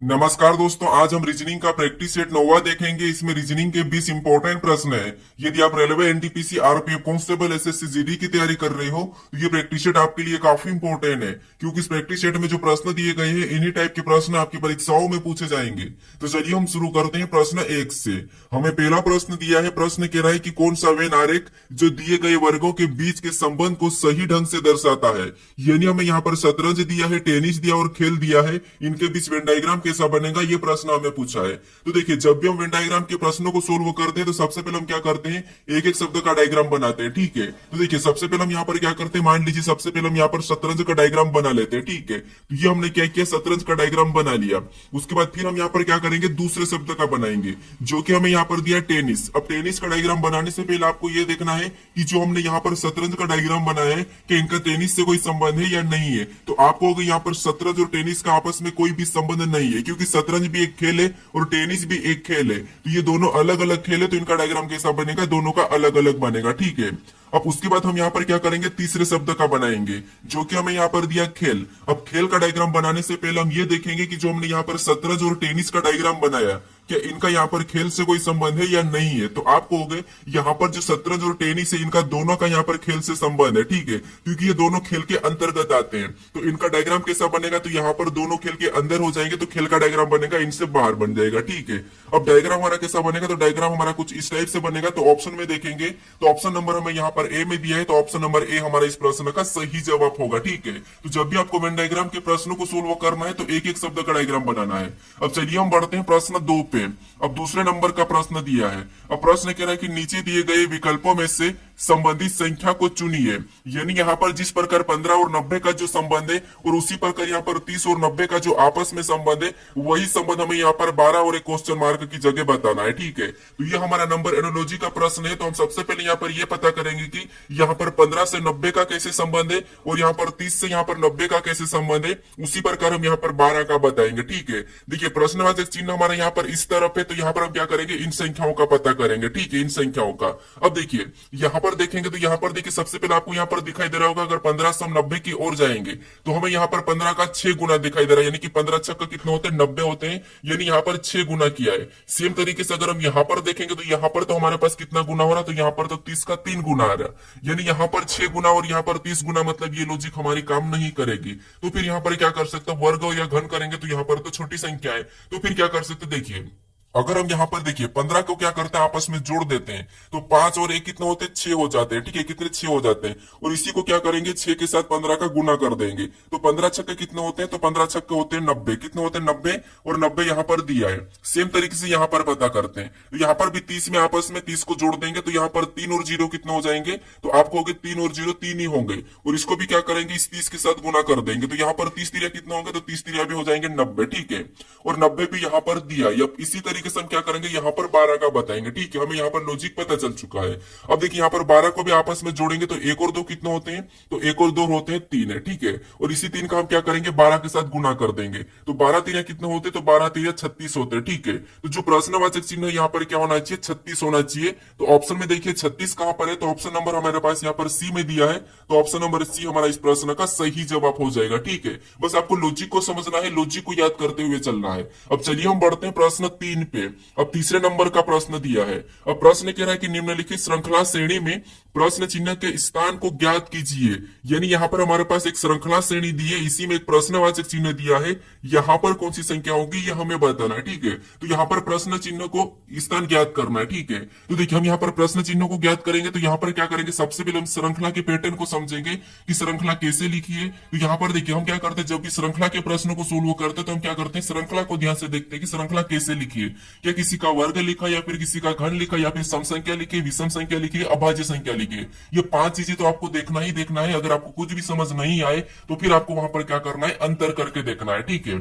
नमस्कार दोस्तों, आज हम रीजनिंग का प्रैक्टिस सेट नोवा देखेंगे। इसमें रीजनिंग के 20 इंपॉर्टेंट प्रश्न है। यदि आप railway, NTPC, RPF constable, SSC, GD की तैयारी कर रहे हो तो ये प्रैक्टिस सेट आपके लिए काफी इंपॉर्टेंट है, क्योंकि इस प्रैक्टिस सेट में जो प्रश्न दिए गए हैं इन्हीं टाइप के प्रश्न आपकी परीक्षाओं में पूछे जाएंगे। तो चलिए हम शुरू करते हैं प्रश्न 1 से। हमें पहला प्रश्न दिया है। प्रश्न कह रहा है कि कौन सा वेन आरेख जो दिए गए वर्गों के बीच के संबंध को सही ढंग से दर्शाता है। यानी हमें यहाँ पर शतरंज दिया है, टेनिस दिया और खेल दिया है, इनके बीच वेन डायग्राम कैसा बनेगा ये प्रश्न हमें पूछा है। तो देखिए, जब भी हम वेन डायग्राम के प्रश्नों को सोल्व करते हैं तो सबसे पहले हम क्या करते हैं, एक एक शब्द का डायग्राम बनाते हैं। ठीक है, तो देखिए सबसे पहले हम यहाँ पर क्या करते हैं, मान लीजिए सबसे पहले हम यहाँ पर शतरंज का डायग्राम बना लेते हैं। ठीक है, तो ये हमने क्या किया, शतरंज का डायग्राम बना लिया। उसके बाद फिर हम यहाँ पर क्या करेंगे, दूसरे शब्द का बनाएंगे जो कि हमें यहाँ पर दिया टेनिस। अब टेनिस का डायग्राम बनाने से पहले आपको ये देखना है कि जो हमने यहाँ पर शतरंज का डायग्राम बनाया है कि इनका टेनिस से कोई संबंध है या नहीं है। तो आपको यहाँ पर शतरंज और टेनिस का आपस में कोई भी संबंध नहीं है, क्योंकि शतरंज भी एक खेल है और टेनिस भी एक खेल है। तो ये दोनों अलग अलग खेल है, तो इनका डायग्राम कैसा बनेगा, दोनों का अलग अलग बनेगा। ठीक है, अब उसके बाद हम यहाँ पर क्या करेंगे, तीसरे शब्द का बनाएंगे जो कि हमें यहाँ पर दिया खेल। अब खेल का डायग्राम बनाने से पहले हम ये देखेंगे कि जो हमने यहाँ पर शतरंज और टेनिस का डायग्राम बनाया, क्या इनका यहाँ पर खेल से कोई संबंध है या नहीं है। तो आप कहोगे यहाँ पर जो शतरंज और टेनिस है इनका दोनों का यहाँ पर खेल से संबंध है। ठीक है, क्योंकि ये दोनों खेल के अंतर्गत आते हैं। तो इनका डायग्राम कैसा बनेगा, तो यहाँ पर दोनों खेल के अंदर हो जाएंगे तो खेल का डायग्राम बनेगा, इनसे बाहर बन जाएगा। ठीक है, अब डायग्राम हमारा कैसा बनेगा, तो डायग्राम हमारा कुछ इस टाइप से बनेगा। तो ऑप्शन में देखेंगे तो ऑप्शन नंबर हमें यहाँ पर ए में दिया है, तो ऑप्शन नंबर ए हमारा इस प्रश्न का सही जवाब होगा। ठीक है, तो जब भी आपको वेन डायग्राम के प्रश्नों को सोल्व करना है तो एक एक शब्द का डायग्राम बनाना है। अब चलिए हम बढ़ते हैं प्रश्न 2 पे। अब दूसरे नंबर का प्रश्न दिया है। अब प्रश्न कह रहा है कि नीचे दिए गए विकल्पों में से संबंधित संख्या को चुनिए। यानी यहाँ पर जिस प्रकार 15 और 90 का जो संबंध है और उसी प्रकार यहाँ पर 30 और 90 का जो आपस में संबंध है, वही संबंध हमें यहाँ पर 12 और एक क्वेश्चन मार्क की जगह बताना है। ठीक है, तो ये हमारा नंबर एनोलॉजी का प्रश्न है। तो हम सबसे पहले यहाँ पर ये पता करेंगे कि यहाँ पर 15 से 90 का कैसे संबंध है और यहाँ पर 30 से यहाँ पर 90 का कैसे संबंध है। उसी प्रकार हम यहाँ पर 12 का बताएंगे। ठीक है, देखिए प्रश्नवाचक चिन्ह हमारा यहाँ पर इस तरफ है, तो यहाँ पर हम क्या करेंगे, इन संख्याओं का पता करेंगे। ठीक है, इन संख्याओं का। अब देखिए यहाँ पर देखेंगे तो यहाँ पर देखिए सबसे पहले आपको यहाँ पर दिखाई दे रहा होगा, अगर 15 से हम 90 की ओर जाएंगे तो हमें यहाँ पर 15 का 6 गुना दिखाई दे रहा है। यानी कि 15 छक्का कितने होते हैं, 90 होते हैं। यानी यहाँ पर 6 गुना किया है। सेम तरीके से अगर हम यहाँ पर देखेंगे तो यहाँ पर तो हमारे पास कितना गुना हो रहा है, तो यहाँ पर तो 30 का 3 गुना आ रहा है। यानी यहाँ पर 6 गुना और यहाँ पर 30 गुना, मतलब ये लॉजिक हमारी काम नहीं करेगी। तो फिर यहाँ पर क्या कर सकते हैं, वर्ग या घन करेंगे तो यहाँ पर तो छोटी संख्या है। तो फिर क्या कर सकते, देखिए अगर हम यहाँ पर देखिए 15 को क्या करते हैं, आपस में जोड़ देते हैं तो 5 और 1 कितने होते हैं, 6 हो जाते हैं। ठीक है, कितने 6 हो जाते हैं। और इसी को क्या करेंगे, 6 के साथ 15 का गुना कर देंगे तो 15 छक्के कितने होते हैं, तो 15 छक्के होते हैं 90। कितने होते हैं, 90। और 90 यहाँ पर दिया है। सेम तरीके से यहाँ पर पता करते हैं, तो यहाँ पर भी 30 में आपस में 30 को जोड़ देंगे तो यहाँ पर 3 और 0 कितने हो जाएंगे, तो आपको होंगे 3 और 0 3 ही होंगे। और इसको भी क्या करेंगे, इस 30 के साथ गुना कर देंगे तो यहाँ पर 30 तिरिया कितने होंगे, तो 30 तिरिया भी हो जाएंगे 90। ठीक है, और 90 भी यहाँ पर दिया। अब इसी तरीके से हम क्या करेंगे, यहाँ पर 12 का बताएंगे। ठीक है, हमें यहाँ पर लॉजिक पता चल चुका है। अब देखिए यहाँ पर 12 को भी आपस में जोड़ेंगे तो 1 और 2 कितने होते हैं, तो 1 और 2 होते हैं 3 है। ठीक है, और इसी 3 का हम क्या करेंगे, 12 के साथ गुना कर देंगे तो 12 तिरिया कितने होते हैं, तो 12 तिरिया 36 होते हैं। ठीक है, तो जो प्रश्नवाचक चिन्ह यहाँ पर क्या होना चाहिए, 36 होना चाहिए। तो ऑप्शन में देखिए 36 कहां पर है, तो ऑप्शन नंबर हमारे पास यहाँ पर सी में दिया है। तो ऑप्शन नंबर सी हमारा इस प्रश्न का सही जवाब हो जाएगा। ठीक है, बस आपको लॉजिक को समझना है, लॉजिक को याद करते हुए चलना है। अब चलिए हम बढ़ते हैं प्रश्न 3 पे। अब तीसरे नंबर का प्रश्न दिया है। अब प्रश्न कह रहा है कि निम्नलिखित श्रृंखला श्रेणी में प्रश्न चिन्ह के स्थान को ज्ञात कीजिए। यानी यहाँ पर हमारे पास एक श्रृंखला श्रेणी दी है, इसी में एक प्रश्नवाचक चिन्ह दिया है। यहाँ पर कौन सी संख्या होगी यह हमें बताना है। ठीक है, तो यहाँ पर प्रश्न चिन्ह को स्थान ज्ञात करना है। ठीक है, तो देखिए हम यहाँ पर प्रश्न चिन्ह को ज्ञात करेंगे तो यहाँ पर क्या करेंगे, सबसे पहले हम श्रृंखला के पैटर्न को समझेंगे कि श्रृंखला कैसे लिखी है। तो यहाँ पर देखिए हम क्या करते हैं, जब भी श्रृंखला के प्रश्न को सोल्व करते हैं तो हम क्या करते हैं, श्रृंखला को ध्यान से देखते हैं कि श्रृंखला कैसे लिखी है। क्या किसी का वर्ग लिखा या फिर किसी का घन लिखा या फिर सम संख्या लिखी, विषम संख्या लिखी, अभाज्य संख्या लिखी। ये 5 चीजें तो आपको देखना ही देखना है। अगर आपको कुछ भी समझ नहीं आए तो फिर आपको वहां पर क्या करना है, अंतर करके देखना है। ठीक है,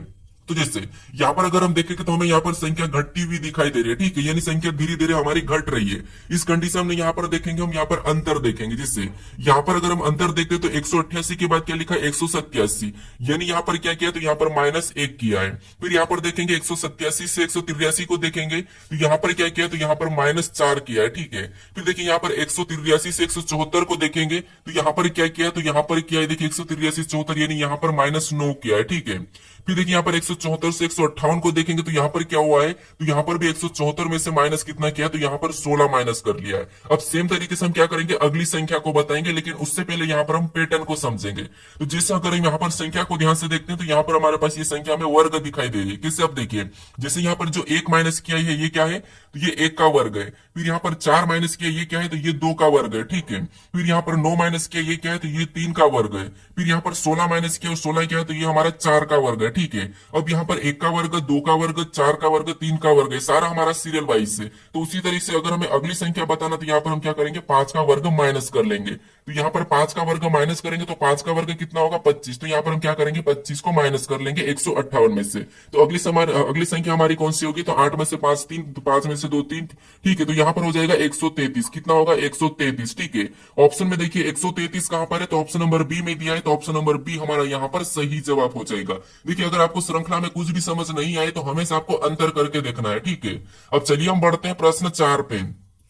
तो जैसे यहाँ पर अगर हम देखेंगे तो हमें यहाँ पर संख्या घटती हुई दिखाई दे रही है। ठीक है, यानी संख्या धीरे धीरे हमारी घट रही है। इस कंडीशन में यहाँ पर देखेंगे, हम यहाँ पर अंतर देखेंगे। जिससे यहाँ पर अगर हम अंतर देखते तो 188 के बाद क्या लिखा है, 187। यानी यहाँ पर क्या किया, तो यहाँ पर -1 किया है। फिर यहाँ पर देखेंगे 187 से 183 को देखेंगे तो यहाँ पर क्या किया, तो यहाँ पर -4 किया है। ठीक है, फिर देखिए यहाँ पर 183 से 174 को देखेंगे तो यहाँ पर क्या किया, तो यहाँ पर किया है, देखिए 183 74, यानी यहाँ पर -9 किया है। ठीक है, फिर देखिए यहाँ पर 174 से 158 को देखेंगे तो यहाँ पर क्या हुआ है, तो यहाँ पर भी 174 में से माइनस कितना किया, तो यहाँ पर 16 माइनस कर लिया है। अब सेम तरीके से हम क्या करेंगे, अगली संख्या को बताएंगे, लेकिन उससे पहले यहाँ पर हम पैटर्न को समझेंगे। तो जैसे अगर हम यहाँ पर संख्या को ध्यान से देखते हैं तो यहाँ पर हमारे पास ये संख्या में वर्ग दिखाई दे रही है। किससे, अब देखिए जैसे यहाँ पर जो 1 माइनस किया है ये क्या है, तो ये 1 का वर्ग है। फिर यहाँ पर 4 माइनस किया ये क्या है, तो ये 2 का वर्ग है, ठीक है। फिर यहाँ पर 9 माइनस किया ये क्या है, तो ये 3 का वर्ग है। फिर यहाँ पर 16 माइनस किया और 16 क्या है, तो ये हमारा 4 का वर्ग है, ठीक है। अब यहाँ पर 1 का वर्ग, 2 का वर्ग, 4 का वर्ग, 3 का वर्ग है, सारा हमारा सीरियल वाइज से। तो उसी तरीके से अगर हमें अगली संख्या बताना तो यहाँ पर हम क्या करेंगे, 5 का वर्ग माइनस कर लेंगे। तो यहाँ पर 5 का वर्ग माइनस करेंगे तो 5 का वर्ग कितना होगा, 25। तो यहाँ पर हम क्या करेंगे, 25 को माइनस कर लेंगे 158 में से। तो अगली संख्या हमारी कौन सी होगी, तो 8 में से 5 3, तो 5 में से 2 3, ठीक है। तो यहाँ पर हो जाएगा 133। कितना होगा, 133, ठीक है। ऑप्शन में देखिए 133 कहां पर है, तो ऑप्शन नंबर बी में दिया है, तो ऑप्शन नंबर बी हमारा यहाँ पर सही जवाब हो जाएगा। देखिए अगर आपको श्रृंखला में कुछ भी समझ नहीं आए तो हमेशा आपको अंतर करके देखना है, ठीक है। अब चलिए हम बढ़ते हैं प्रश्न 4 पे।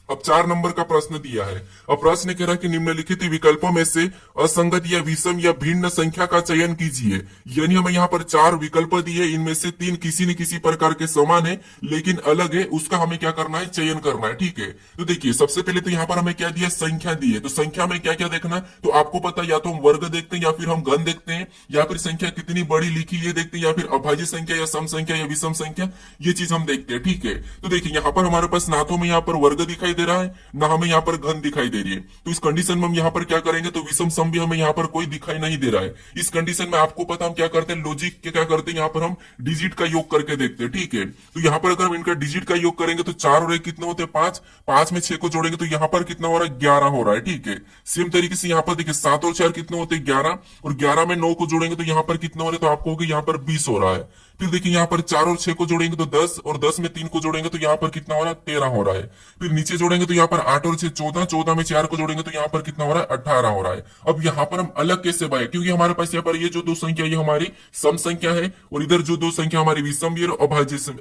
अब 4 नंबर का प्रश्न दिया है। अब प्रश्न कह रहा है कि निम्नलिखित विकल्पों में से असंगत या विषम या भिन्न संख्या का चयन कीजिए। यानी हमें यहाँ पर 4 विकल्प दिए, इनमें से 3 किसी न किसी प्रकार के समान है लेकिन अलग है, उसका हमें क्या करना है, चयन करना है, ठीक है। तो देखिए सबसे पहले तो यहाँ पर हमें क्या दिया, संख्या दी है। तो संख्या में क्या क्या देखना, तो आपको पता या तो हम वर्ग देखते हैं या फिर हम घन देखते हैं, या फिर संख्या कितनी बड़ी लिखी ये देखते हैं, या फिर अभाज्य संख्या या सम संख्या या विषम संख्या, ये चीज हम देखते हैं, ठीक है। तो देखिए यहाँ पर हमारे पास ना तो हमें यहाँ पर वर्ग दिखाई दे रहा है, ना हमें यहाँ पर घन दिखाई दे रही है। तो इस कंडीशन में हम यहाँ पर क्या करेंगे, तो विषम सम भी हमें यहाँ पर कोई दिखाई नहीं दे रहा है। इस कंडीशन में आपको पता हम क्या करते हैं, लॉजिक के क्या करते हैं, यहाँ पर हम डिजिट का योग करके देखते हैं, ठीक है। तो यहाँ पर अगर हम इनका डिजिट का योग करेंगे तो 4 और 1 कितने होते हैं, 5। 5 में 6 को जोड़ेंगे तो यहाँ पर कितना हो रहा है, 11 हो रहा है, ठीक है। सेम तरीके से यहाँ पर देखिए 7 और 4 कितने होते हैं, 11, और 11 में 9 को जोड़ेंगे तो यहाँ पर कितना हो रहा है, तो आपको होगा यहाँ पर 20 हो रहा है। फिर देखिए यहाँ पर 4 और 6 को जोड़ेंगे तो 10, और 10 में 3 को जोड़ेंगे तो यहाँ पर कितना हो रहा है, 13 हो रहा है। फिर नीचे जोड़ेंगे तो यहाँ पर 8 और 6 14, 14 में 4 को जोड़ेंगे तो यहाँ पर कितना हो रहा है, 18 हो रहा है। अब यहाँ पर हम अलग कैसे पाए, क्योंकि हमारे पास यहाँ पर ये जो 2 संख्या ये हमारी सम संख्या है, और इधर जो 2 संख्या हमारी विषम भी है और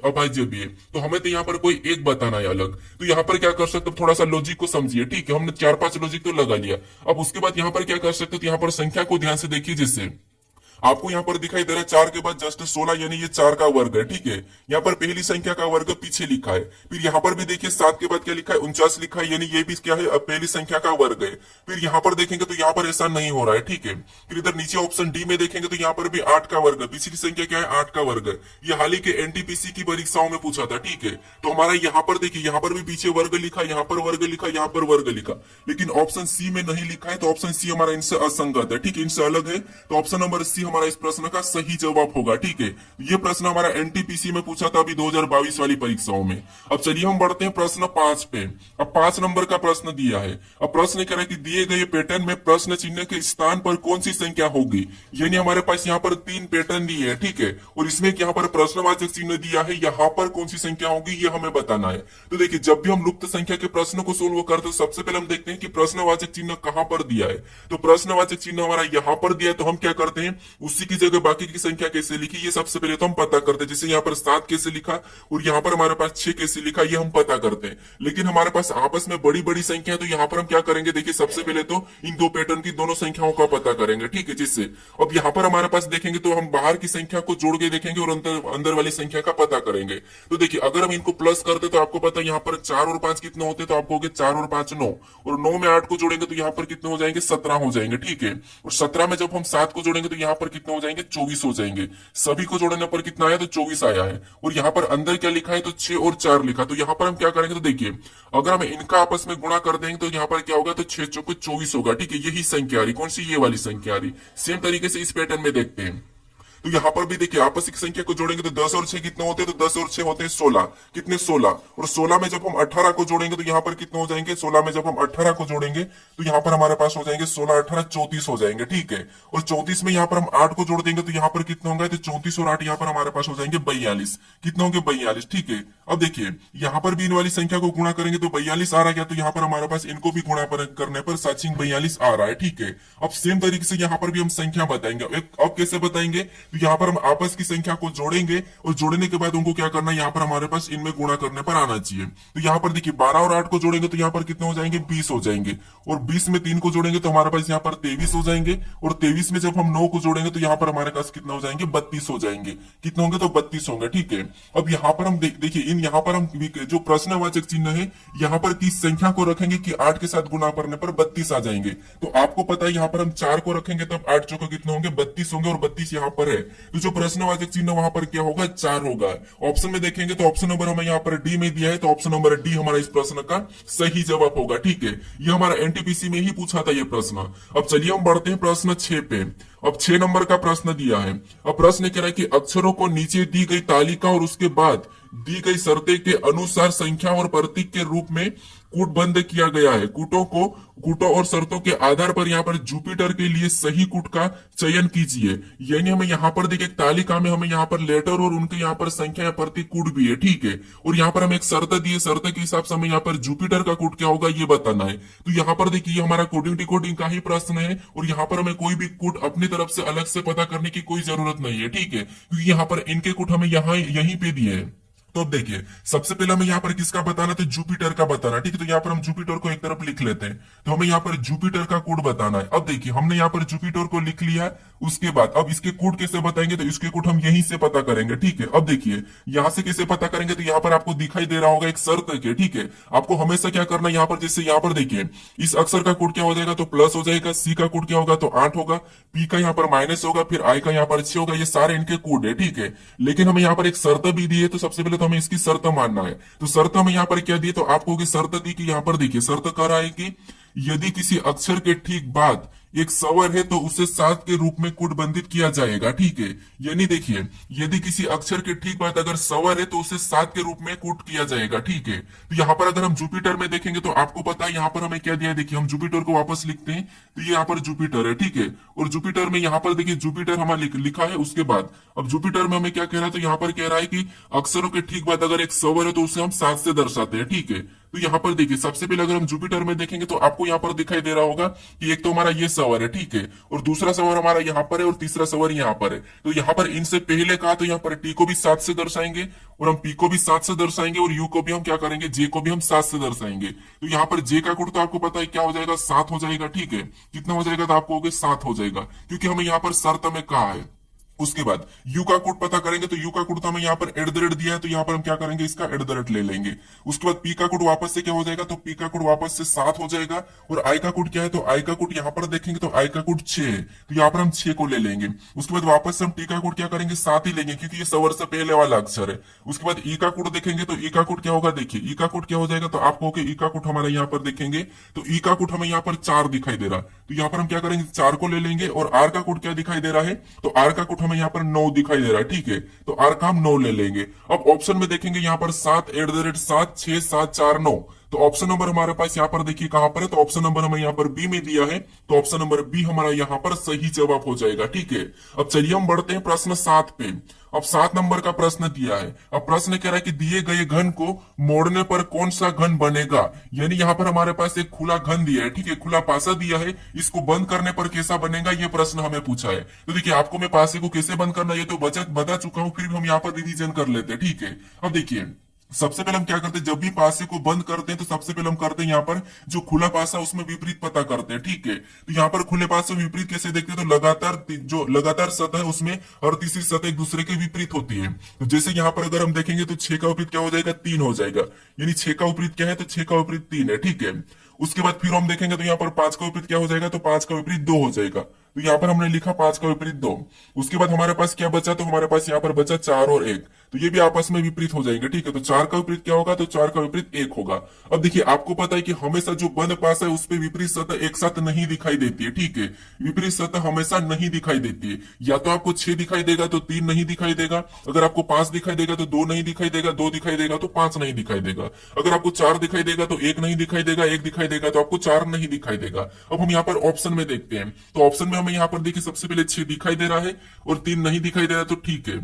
अभाज्य भी है। तो हमें तो यहाँ पर कोई एक बताना है अलग। तो यहाँ पर क्या कर सकते, थोड़ा सा लॉजिक को समझिए, ठीक है। हमने 4-5 लॉजिक तो लगा लिया। अब उसके बाद यहाँ पर क्या कर सकते, तो यहाँ पर संख्या को ध्यान से देखिए। जैसे आपको यहाँ पर दिखाई दे रहा है 4 के बाद जस्ट 16, यानी ये 4 का वर्ग है, ठीक है। यहाँ पर पहली संख्या का वर्ग पीछे लिखा है। फिर यहाँ पर भी देखिए 7 के बाद क्या लिखा है, 49 लिखा है, यानी ये भी क्या है, अब पहली संख्या का वर्ग है। फिर यहाँ पर देखेंगे तो यहाँ पर ऐसा नहीं हो रहा है, ठीक है। फिर इधर नीचे ऑप्शन डी में देखेंगे तो यहाँ पर भी 8 का वर्ग है, पिछली संख्या क्या है, 8 का वर्ग है। ये हाल ही के एनटीपीसी की परीक्षाओं में पूछा था, ठीक है। तो हमारा यहाँ पर देखिए, यहाँ पर भी पीछे वर्ग लिखा, यहाँ पर वर्ग लिखा, यहाँ पर वर्ग लिखा, लेकिन ऑप्शन सी में नहीं लिखा है। तो ऑप्शन सी हमारा इनसे असंगत है, ठीक है, इनसे अलग है। तो ऑप्शन नंबर सी हमारा इस प्रश्न का सही जवाब होगा, ठीक है। ये प्रश्न हमारा एनटीपीसी में पूछा था अभी 2022 वाली परीक्षाओं में। अब चलिए हम बढ़ते हैं प्रश्न 5 पे। अब 5 नंबर का प्रश्न दिया है। अब प्रश्न कह रहा है कि दिए गए पैटर्न में प्रश्न चिन्ह के स्थान पर कौन सी संख्या होगी। यानी हमारे पास यहाँ पर 3 पैटर्न दिए है, ठीक है, और इसमें यहाँ पर प्रश्नवाचक चिन्ह दिया है, यहाँ पर कौन सी संख्या होगी ये हमें बताना है। तो देखिए जब भी हम लुप्त संख्या के प्रश्न को सोल्व करते हैं सबसे पहले हम देखते हैं कि प्रश्नवाचक चिन्ह कहां पर दिया है। तो प्रश्नवाचक चिन्ह हमारा यहाँ पर दिया है, तो हम क्या करते हैं, उसी की जगह बाकी की संख्या कैसे लिखी ये सबसे पहले तो हम पता करते हैं। जैसे यहाँ पर 7 कैसे लिखा और यहाँ पर हमारे पास 6 कैसे लिखा, ये हम पता करते हैं। लेकिन हमारे पास आपस में बड़ी बड़ी संख्या है, तो यहाँ पर हम क्या करेंगे, देखिए सबसे पहले तो इन 2 पैटर्न की दोनों संख्याओं का पता करेंगे, ठीक है। जिससे अब यहाँ पर हमारे पास देखेंगे तो हम बाहर की संख्या को जोड़ के देखेंगे और अंदर वाली संख्या का पता करेंगे। तो देखिए अगर हम इनको प्लस करते तो आपको पता है यहाँ पर 4 और 5 कितने होते, तो आपको 4 और 5 9, और 9 में 8 को जोड़ेंगे तो यहाँ पर कितने हो जाएंगे, 17 हो जाएंगे, ठीक है। और 17 में जब हम 7 को जोड़ेंगे तो यहाँ पर कितने हो जाएंगे, 24 हो जाएंगे। सभी को जोड़ने पर कितना आया, तो 24 आया है। और यहाँ पर अंदर क्या लिखा है, तो 6 और 4 लिखा। तो यहाँ पर हम क्या करेंगे, तो देखिए अगर हम इनका आपस में गुणा कर देंगे तो यहाँ पर क्या होगा, तो 6 चौके 24 होगा, ठीक है। यही संख्या आ रही, कौन सी, ये वाली संख्या आ रही। सेम तरीके से इस पैटर्न में देखते हैं। तो यहाँ पर भी देखिए आपसी संख्या को जोड़ेंगे तो 10 और 6 कितने होते हैं, तो 10 और 6 होते हैं 16, कितने 16, और 16 में जब हम 18 को जोड़ेंगे तो यहाँ पर कितने हो जाएंगे, 16 में जब हम 18 को जोड़ेंगे तो यहाँ पर हमारे पास हो जाएंगे 16 18 34 हो जाएंगे, ठीक है। और 34 में यहाँ पर हम 8 को जोड़ देंगे तो यहाँ पर कितने होंगे, तो 34 और 8 यहाँ पर हमारे पास हो जाएंगे 42, कितने होंगे 42, ठीक है। अब देखिए यहाँ पर भी इन वाली संख्या को गुणा करेंगे तो 42 आ रहा है, तो यहाँ पर हमारे पास इनको भी गुणा करने पर सचिंग 42 आ रहा है, ठीक है। अब सेम तरीके से यहाँ पर भी हम संख्या बताएंगे। अब कैसे बताएंगे, तो यहाँ पर हम आपस की संख्या को जोड़ेंगे और जोड़ने के बाद उनको क्या करना है, यहाँ पर हमारे पास इनमें गुणा करने पर आना चाहिए। तो यहाँ पर देखिए 12 और 8 को जोड़ेंगे तो यहाँ पर कितने हो जाएंगे, 20 हो जाएंगे। और 20 में 3 को जोड़ेंगे तो हमारे पास यहाँ पर 23 हो जाएंगे। और 23 में जब हम 9 को जोड़ेंगे तो यहाँ पर हमारे पास कितना हो जाएंगे, 32 हो जाएंगे। कितने होंगे, तो 32 होंगे। ठीक है, अब यहाँ पर हम देखिए इन यहाँ पर हम जो प्रश्नवाचक चिन्ह है यहाँ पर किस संख्या को रखेंगे कि 8 के साथ गुणा करने पर 32 आ जाएंगे। तो आपको पता है यहाँ पर हम 4 को रखेंगे तब 8 चौका कितने होंगे, 32 होंगे। और 32 यहाँ पर है तो जो प्रश्नवाचक चिन्ह वहां पर क्या होगा, 4 होगा। ऑप्शन में देखेंगे तो ऑप्शन नंबर हमें यहाँ पर डी में दिया है, तो ऑप्शन नंबर डी हमारा इस प्रश्न का सही जवाब होगा। ठीक है, ये हमारा एनटीपीसी में ही पूछा था ये प्रश्न। अब चलिए हम बढ़ते हैं प्रश्न 6 पे। अब 6 नंबर का प्रश्न दिया है। अब प्रश्न कह रहा है कि अक्षरों को नीचे दी गई तालिका और उसके बाद दी गई शर्तें के अनुसार संख्या और प्रतीक के रूप में कूटबंद किया गया है। कूटों और शर्तों के आधार पर यहाँ पर जुपिटर के लिए सही कूट का चयन कीजिए। यानी हमें यहाँ पर देखिए तालिका में हमें यहाँ पर लेटर और उनके यहाँ पर संख्या या प्रतीक कूट भी है। ठीक है, और यहाँ पर हमें एक शर्त दी है, शर्त के हिसाब से हमें यहाँ पर जुपिटर का कूट क्या होगा ये बताना है। तो यहाँ पर देखिए हमारा कोडिंग डिकोडिंग का ही प्रश्न है और यहाँ पर हमें कोई भी कूट अपनी तरफ से अलग से पता करने की कोई जरूरत नहीं है। ठीक है, क्योंकि यहाँ पर इनके कूट हमें यहाँ यहीं पे दिए है। तो अब देखिए सबसे पहले हमें यहाँ पर किसका बताना, तो जुपिटर का बताना। ठीक है, तो यहाँ पर हम जुपिटर को एक तरफ लिख लेते हैं। तो हमें यहाँ पर जुपिटर का कोड बताना है। अब देखिए हमने यहाँ पर जुपिटर को लिख लिया है। उसके बाद अब इसके कोड कैसे बताएंगे, तो इसके कोड हम यहीं से पता करेंगे। ठीक है, अब देखिए यहाँ से कैसे पता करेंगे, तो यहाँ पर आपको दिखाई दे रहा होगा एक शर्त के। ठीक है, आपको हमेशा क्या करना है, यहाँ पर जैसे यहाँ पर देखिए इस अक्षर का कोड क्या हो जाएगा, तो प्लस हो जाएगा। सी का कोड क्या होगा, तो 8 होगा। पी का यहाँ पर माइनस होगा, फिर आई का यहाँ पर 6 होगा। ये सारे इनके कोड है। ठीक है, लेकिन हमें यहाँ पर एक शर्त भी दी है, तो सबसे पहले तो हमें इसकी शर्त मानना है। तो शर्त हमें यहाँ पर क्या दी, तो आपको शर्त दी कि यहाँ पर देखिए शर्त कर रहा है कि यदि किसी अक्षर के ठीक बाद एक स्वर है तो उसे 7 के रूप में कूटबंधित किया जाएगा। ठीक है, यानी देखिए यदि किसी अक्षर के ठीक बाद अगर स्वर है तो उसे 7 के रूप में कूट किया जाएगा। ठीक है, तो यहाँ पर अगर हम जुपिटर में देखेंगे तो आपको पता है यहाँ पर हमें क्या दिया है। देखिए हम जुपिटर को वापस लिखते हैं तो ये यहाँ पर जुपिटर है। ठीक है, और जुपिटर में यहाँ पर देखिए जुपिटर हमारा लिखा है। उसके बाद अब जुपिटर में हमें क्या कह रहा है, तो यहाँ पर कह रहा है कि अक्षरों के ठीक बाद अगर एक स्वर है तो उसे हम 7 से दर्शाते हैं। ठीक है, तो यहाँ पर देखिए सबसे पहले अगर हम जुपिटर में देखेंगे तो आपको यहाँ पर दिखाई दे रहा होगा कि एक तो हमारा ये सवर है। ठीक है, और दूसरा सवर हमारा यहाँ पर है और तीसरा सवर यहाँ पर है। तो यहाँ पर इनसे पहले कहा तो यहाँ पर टी को भी 7 से दर्शाएंगे और हम पी को भी 7 से दर्शाएंगे और यू को भी हम क्या करेंगे, जे को भी हम 7 से दर्शाएंगे। तो यहाँ पर जे का कोड तो आपको पता है क्या हो जाएगा, 7 हो जाएगा। ठीक है, कितना हो जाएगा, तो आपको हो गया 7 हो जाएगा, क्योंकि हमें यहाँ पर शर्त में कहा है। उसके बाद यू का कोड पता करेंगे तो यू का कोड तो हमें यहाँ पर @ दिया है, तो यहाँ पर हम क्या करेंगे, इसका @ ले लेंगे। उसके बाद पी का कोड वापस से क्या हो जाएगा, तो पी का कोड वापस से 7 हो जाएगा। और आई का कोड क्या है, तो आई का कोड यहाँ पर देखेंगे तो आई का कोड 6 है, तो यहाँ पर हम 6 को ले लेंगे। उसके बाद वापस से हम टी का कोड क्या करेंगे, 7 ही लेंगे, क्योंकि ये स्वर से पहले वाला अक्षर है। उसके बाद ई का कोड देखेंगे तो ई का कोड क्या होगा, देखिए ई का कोड क्या हो जाएगा, तो आपको ई का कोड हमारा यहाँ पर देखेंगे तो ई का कोड हमें यहाँ पर 4 दिखाई दे रहा, तो यहाँ पर हम क्या करेंगे, 4 को ले लेंगे। और आर का कोड क्या दिखाई दे रहा है, तो आर का कोड हमें यहाँ पर 9 दिखाई दे रहा है। ठीक है, तो आर का हम 9 ले लेंगे। अब ऑप्शन में देखेंगे यहाँ पर 7 @ 6 7 4 9, तो ऑप्शन नंबर हमारे पास यहाँ पर देखिए कहां पर है, तो ऑप्शन नंबर हमें यहाँ पर बी में दिया है, तो ऑप्शन नंबर बी हमारा यहाँ पर सही जवाब हो जाएगा। ठीक है, अब चलिए हम बढ़ते हैं प्रश्न 7 पे। अब 7 नंबर का प्रश्न दिया है। अब प्रश्न कह रहा है कि दिए गए घन को मोड़ने पर कौन सा घन बनेगा। यानी यहाँ पर हमारे पास एक खुला घन दिया है। ठीक है, खुला पासा दिया है, इसको बंद करने पर कैसा बनेगा, ये प्रश्न हमें पूछा है। तो देखिए आपको मैं पासे को कैसे बंद करना ये तो बता चुका हूं, फिर भी हम यहाँ पर रिवीजन कर लेते हैं। ठीक है, अब देखिए सबसे पहले हम क्या करते हैं, जब भी पासे को बंद करते हैं तो सबसे पहले हम करते हैं यहाँ पर जो खुला पासा उसमें विपरीत पता करते हैं। ठीक है, तो यहाँ पर खुले पासे में विपरीत कैसे देखते हैं, तो लगातार सतह है उसमें और तीसरी सतह एक दूसरे के विपरीत होती है। तो जैसे यहाँ पर अगर हम देखेंगे तो 6 का विपरीत क्या हो जाएगा, 3 हो जाएगा। यानी 6 का विपरीत क्या है, तो 6 का विपरीत 3 है। ठीक है, उसके बाद फिर हम देखेंगे तो यहाँ पर 5 का विपरीत क्या हो जाएगा, तो 5 का विपरीत 2 हो जाएगा। तो यहाँ पर हमने लिखा 5 का विपरीत 2। उसके बाद हमारे पास क्या बचा, तो हमारे पास यहाँ पर बचा 4 और 1, तो ये भी आपस में विपरीत हो जाएंगे। ठीक है, तो 4 का विपरीत क्या होगा, तो 4 का विपरीत 1 होगा। अब देखिए आपको पता है कि हमेशा जो बंद पासा है उस पर विपरीत सतह एक साथ नहीं दिखाई देती है। ठीक है, विपरीत सतह हमेशा नहीं दिखाई देती है। या तो आपको 6 दिखाई देगा तो 3 नहीं दिखाई देगा, अगर आपको 5 दिखाई देगा तो 2 नहीं दिखाई देगा, 2 दिखाई देगा तो 5 नहीं दिखाई देगा, अगर आपको 4 दिखाई देगा तो 1 नहीं दिखाई देगा, 1 दिखाई देगा तो आपको 4 नहीं दिखाई देगा। अब हम यहाँ पर ऑप्शन में देखते हैं, तो ऑप्शन में हमें यहाँ पर देखिए सबसे पहले 6 दिखाई दे रहा है और 3 नहीं दिखाई दे रहा, तो ठीक है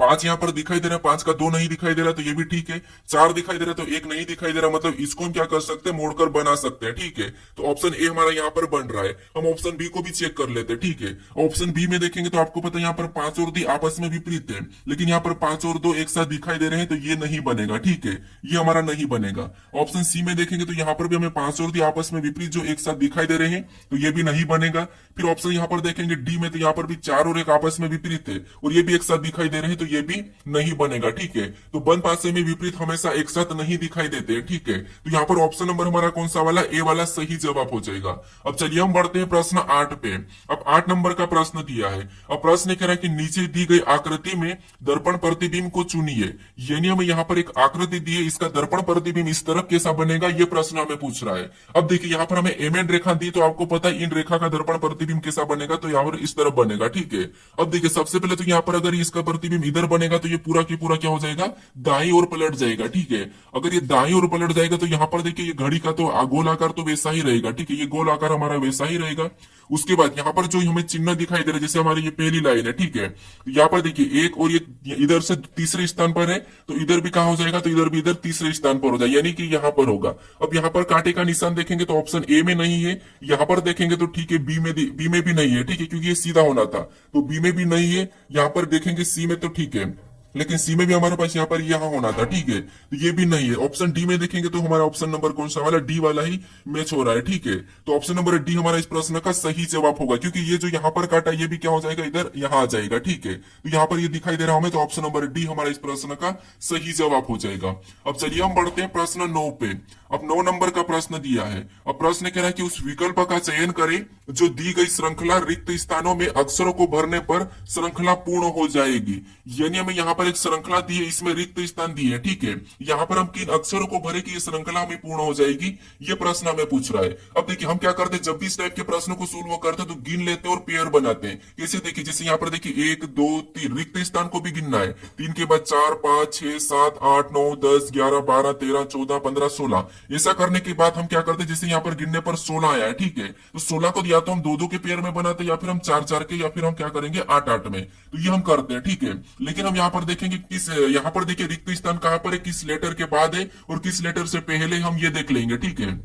5 यहाँ पर दिखाई दे रहा है, 5 का 2 नहीं दिखाई दे रहा तो ये भी ठीक है, 4 दिखाई दे रहा तो 1 नहीं दिखाई दे रहा, मतलब इसको हम क्या कर सकते हैं, मोड़कर बना सकते हैं, ठीक है। तो ऑप्शन ए हमारा यहाँ पर बन रहा है। हम ऑप्शन बी को भी चेक कर लेते हैं, ठीक है। ऑप्शन बी में देखेंगे तो आपको पता है यहाँ पर 5 और 2 आपस में विपरीत है, लेकिन यहाँ पर 5 और 2 एक साथ दिखाई दे रहे हैं तो ये नहीं बनेगा, ठीक है, ये हमारा नहीं बनेगा। ऑप्शन सी में देखेंगे तो यहाँ पर भी हमें 5 और 2 आपस में विपरीत जो एक साथ दिखाई दे रहे हैं तो ये भी नहीं बनेगा। फिर ऑप्शन यहाँ पर देखेंगे डी में, तो यहाँ पर भी 4 और 1 आपस में विपरीत है और ये भी एक साथ दिखाई दे रहे हैं तो ये भी नहीं बनेगा, ठीक है। तो बन पासे में विपरीत हमेशा एक साथ नहीं दिखाई देते, ठीक है। तो यहाँ पर ऑप्शन नंबर हमारा कौन सा वाला, ए वाला सही जवाब हो जाएगा। अब चलिए हम बढ़ते हैं प्रश्न 8 पे। अब 8 नंबर का प्रश्न दिया है। अब प्रश्न कह रहा है कि नीचे दी गई आकृति में दर्पण प्रतिबिंब को चुनिए, यानी हमें यहाँ पर एक आकृति दी है, इसका दर्पण प्रतिबिंब इस तरफ कैसा बनेगा ये प्रश्न हमें पूछ रहा है। अब देखिए यहाँ पर हमें एम एंड रेखा दी, तो आपको पता है इन रेखा का दर्पण प्रतिबिंब कैसा बनेगा, तो यहाँ पर इस तरफ बनेगा, ठीक है। अब देखिए सबसे पहले तो यहाँ पर अगर इसका प्रतिबिंब इधर बनेगा तो ये पूरा की पूरा क्या हो जाएगा, दाईं ओर पलट जाएगा, ठीक है। अगर ये दाईं ओर पलट जाएगा तो यहाँ पर देखिए ये घड़ी का तो गोल आकार तो वैसा ही रहेगा, ठीक है, ये गोल आकार हमारा वैसा ही रहेगा। उसके बाद यहाँ पर जो हमें चिन्ह दिखाई दे रहा है, जैसे हमारी ये पहली लाइन है, ठीक है, तो यहाँ पर देखिए एक और ये इधर से तीसरे स्थान पर है तो इधर भी कहा हो जाएगा, तो इधर भी इधर तीसरे स्थान पर हो जाएगा, यानी कि यहाँ पर होगा। अब यहाँ पर कांटे का निशान देखेंगे तो ऑप्शन ए में नहीं है, यहाँ पर देखेंगे तो ठीक है बी में भी नहीं है, ठीक है, क्योंकि ये सीधा होना था, तो बी में भी नहीं है। यहाँ पर देखेंगे सी में तो ठीक है, लेकिन सी में भी हमारे पास यहाँ पर यहाँ होना था, ठीक है, तो ये भी नहीं है। ऑप्शन डी में देखेंगे तो हमारा ऑप्शन नंबर कौन सा वाला, डी वाला ही मैच हो रहा है, ठीक है। तो ऑप्शन नंबर डी हमारा इस प्रश्न का सही जवाब होगा, क्योंकि ये जो यहाँ पर काटा ये भी क्या हो जाएगा, इधर यहाँ आ जाएगा, ठीक है। तो यहाँ पर ये दिखाई दे रहा हमें, तो ऑप्शन नंबर डी हमारा इस प्रश्न का सही जवाब हो जाएगा। अब चलिए हम बढ़ते हैं प्रश्न 9 पे। अब 9 नंबर का प्रश्न दिया है। अब प्रश्न कह रहा है कि उस विकल्प का चयन करें जो दी गई श्रृंखला रिक्त स्थानों में अक्षरों को भरने पर श्रृंखला पूर्ण हो जाएगी, यानी हमें यहाँ पर एक श्रृंखला दी है, इसमें रिक्त स्थान दिए, ठीक है। यहाँ पर हम किन अक्षरों को भरे कि ये श्रृंखला हमें पूर्ण हो जाएगी, ये प्रश्न हमें पूछ रहा है। अब देखिए हम क्या करते हैं, जब भी इस टाइप के प्रश्न को सोल्व करते हैं तो गिन लेते हैं और पेयर बनाते हैं। कैसे, देखिए जैसे यहाँ पर देखिए 1 2 3 रिक्त स्थान को भी गिनना है, 3 के बाद 4 5 6 7 8 9 10 11 12 13 14 15 16। ऐसा करने के बाद हम क्या करते हैं, जैसे यहाँ पर गिनने पर 16 आया है, ठीक है, तो 16 को या तो हम 2 2 के पेयर में बनाते हैं या फिर हम 4 4 के, या फिर हम क्या करेंगे 8 8 में, तो ये हम करते हैं, ठीक है। लेकिन हम यहाँ पर देखेंगे किस, यहाँ पर देखिए रिक्त स्थान कहाँ पर है, किस लेटर के बाद है और किस लेटर से पहले, हम ये देख लेंगे, ठीक है।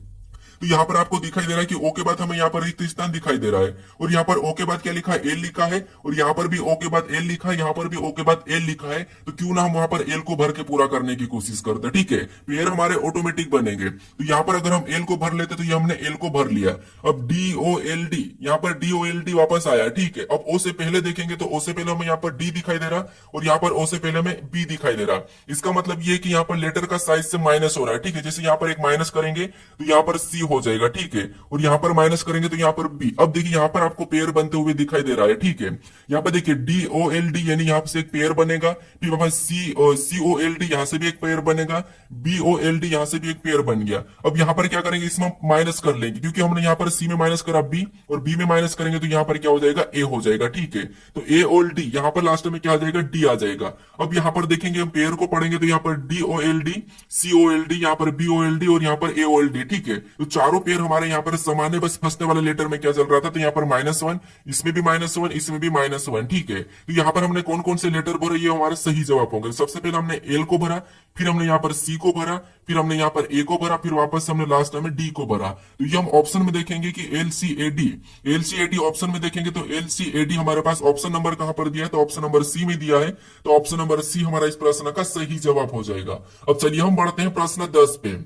तो यहाँ पर आपको दिखाई दे रहा है कि ओ के बाद हमें यहाँ पर रिक्त स्थान दिखाई दे रहा है, और यहाँ पर ओ के बाद क्या लिखा है, एल लिखा है, और यहाँ पर भी ओ के बाद एल लिखा है, यहाँ पर भी ओ के बाद एल लिखा है, तो क्यों ना हम वहां पर एल को भर के पूरा करने की कोशिश करते हैं, ठीक है। पेयर हमारे ऑटोमेटिक बनेंगे। तो यहाँ पर अगर हम एल को भर लेते तो ये हमने एल को भर लिया। अब डी ओ एल डी, यहाँ पर डी ओ एल डी वापस आया, ठीक है। अब ओ से पहले देखेंगे तो ओ से पहले हमें यहाँ पर डी दिखाई दे रहा, और यहाँ पर ओ से पहले हमें बी दिखाई दे रहा। इसका मतलब ये कि यहाँ पर लेटर का साइज से माइनस हो रहा है, ठीक है। जैसे यहाँ पर एक माइनस करेंगे तो यहाँ पर सी हो जाएगा, ठीक है, और यहाँ पर माइनस करेंगे तो यहाँ पर बी। अब देखिए यहाँ पर आपको पेयर बनते हुए दिखाई दे रहा है, ठीक है। यहाँ पर देखिए डी ओ एल डी, यानी यहाँ से एक पेयर बनेगा, फिर वहां सी ओ एल डी, यहाँ से भी एक पेयर बनेगा, बी ओ एल डी, यहाँ से भी एक पेयर बन गया। अब यहाँ पर क्या करेंगे, इसमें माइनस कर लेंगे, क्योंकि हमने यहाँ पर सी में माइनस करा बी, और बी में माइनस करेंगे तो यहाँ पर क्या हो जाएगा, ए हो जाएगा, ठीक है। तो ए ओल डी, यहाँ पर लास्ट में क्या आ जाएगा, डी आ जाएगा। अब यहाँ पर देखेंगे हम पेयर को पढ़ेंगे तो यहाँ पर डी ओ एल डी, सी ओ एल डी, यहाँ पर बी ओ एल डी, और यहाँ पर ए ओ एल डी, ठीक है। तो चारों पेयर हमारे यहाँ पर समान है, बस फंसने वाले लेटर में क्या चल रहा था, तो यहाँ पर -1, इसमें भी -1, इसमें भी -1, ठीक है। तो यहाँ पर हमने कौन कौन से लेटर भरे, ये हमारे सही जवाब होंगे। सबसे पहले हमने एल को भरा, फिर हमने यहाँ पर सी को भरा, फिर हमने यहाँ पर ए को भरा, फिर वापस हमने लास्ट में डी को भरा। तो ये हम ऑप्शन में देखेंगे कि एलसीएडी ऑप्शन में देखेंगे तो एलसीएडी हमारे पास ऑप्शन नंबर कहां पर दिया है, तो ऑप्शन नंबर सी में दिया है, तो ऑप्शन नंबर सी हमारा इस प्रश्न का सही जवाब हो जाएगा। अब चलिए हम बढ़ते हैं प्रश्न 10 पे।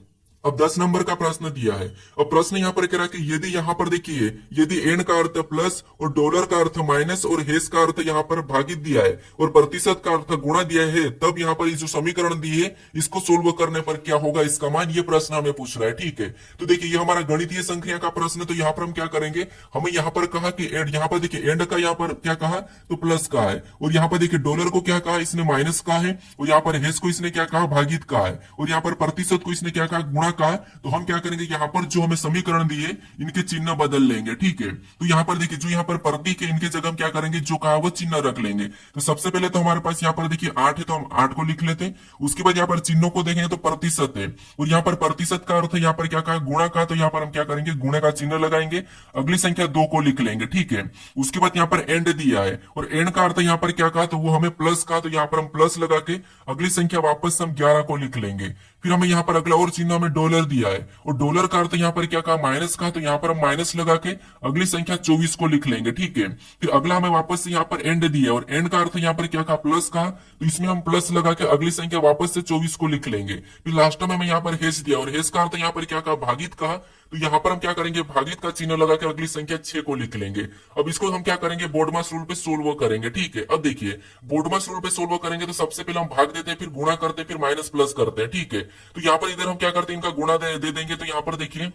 अब 10 नंबर का प्रश्न दिया है। अब प्रश्न यहाँ पर कह रहा है कि यदि यहाँ पर देखिए, यदि एन का अर्थ प्लस और डॉलर का अर्थ माइनस और हेस का अर्थ यहाँ पर भागित दिया है और प्रतिशत का अर्थ गुणा दिया है, तब यहाँ पर जो समीकरण दी है इसको सोल्व करने पर क्या होगा इसका मान, ये प्रश्न हमें पूछ रहा है, ठीक है। तो देखिए ये हमारा गणितीय संख्या का प्रश्न, तो यहाँ पर हम क्या करेंगे, हमें यहाँ पर कहा कि एंड, यहाँ पर देखिए एंड का यहाँ पर क्या कहा, तो प्लस का है, और यहाँ पर देखिए डॉलर को क्या कहा, इसने माइनस का है, और यहाँ पर हेस को इसने क्या कहा, भागित का है, और यहाँ पर प्रतिशत को इसने क्या कहा, गुणा का है, तो हम क्या करेंगे, यहाँ पर जो हमें समीकरण दिए इनके चिन्ह बदल लेंगे। ठीक है, तो यहाँ पर देखिए जो यहाँ पर प्रतीक है इनके जगह हम क्या करेंगे, जो कहा वो चिन्ह रख लेंगे। तो सबसे पहले तो हमारे पास यहाँ पर देखिए 8 है, तो हम 8 को लिख लेते हैं। उसके बाद यहाँ पर चिन्हों को देखेंगे तो प्रतिशत है, और यहाँ पर प्रतिशत का अर्थ है यहाँ पर क्या कहा, गुणा का, तो यहाँ पर हम क्या करेंगे, गुणे का चिन्ह लगाएंगे। अगली संख्या 2 को लिख लेंगे। ठीक है, उसके बाद यहाँ पर एंड दिया है, और एंड का अर्थ यहाँ पर क्या कहा, तो वो हमें प्लस का, तो यहाँ पर हम प्लस लगा के अगली संख्या वापस हम 11 को लिख लेंगे। फिर हमें यहाँ पर अगला और चिन्ह हमें डॉलर दिया है, और डॉलर का अर्थ यहाँ पर क्या कहा, माइनस का, तो यहाँ पर हम माइनस लगा के अगली संख्या 24 को लिख लेंगे। ठीक है, फिर अगला हमें वापस से यहाँ पर एंड दिया है, और एंड का अर्थ यहाँ पर क्या कहा, प्लस का, तो इसमें हम प्लस लगा के अगली संख्या वापस से 24 को लिख लेंगे। फिर लास्ट में हमें यहाँ पर हेस दिया, और हेस का अर्थ यहाँ पर क्या कहा, भागित का, तो यहाँ पर हम क्या करेंगे, भागित का चिन्ह लगा के अगली संख्या 6 को लिख लेंगे। अब इसको हम क्या करेंगे, बोर्डमास रूल पे सोल्व करेंगे। ठीक है, अब देखिए बोर्डमास रूल पे सोल्व करेंगे तो सबसे पहले हम भाग देते हैं, फिर गुणा करते हैं, फिर माइनस प्लस करते हैं। ठीक है, तो यहाँ पर इधर हम क्या करते हैं, इनका गुणा दे देंगे, तो यहाँ पर देखिए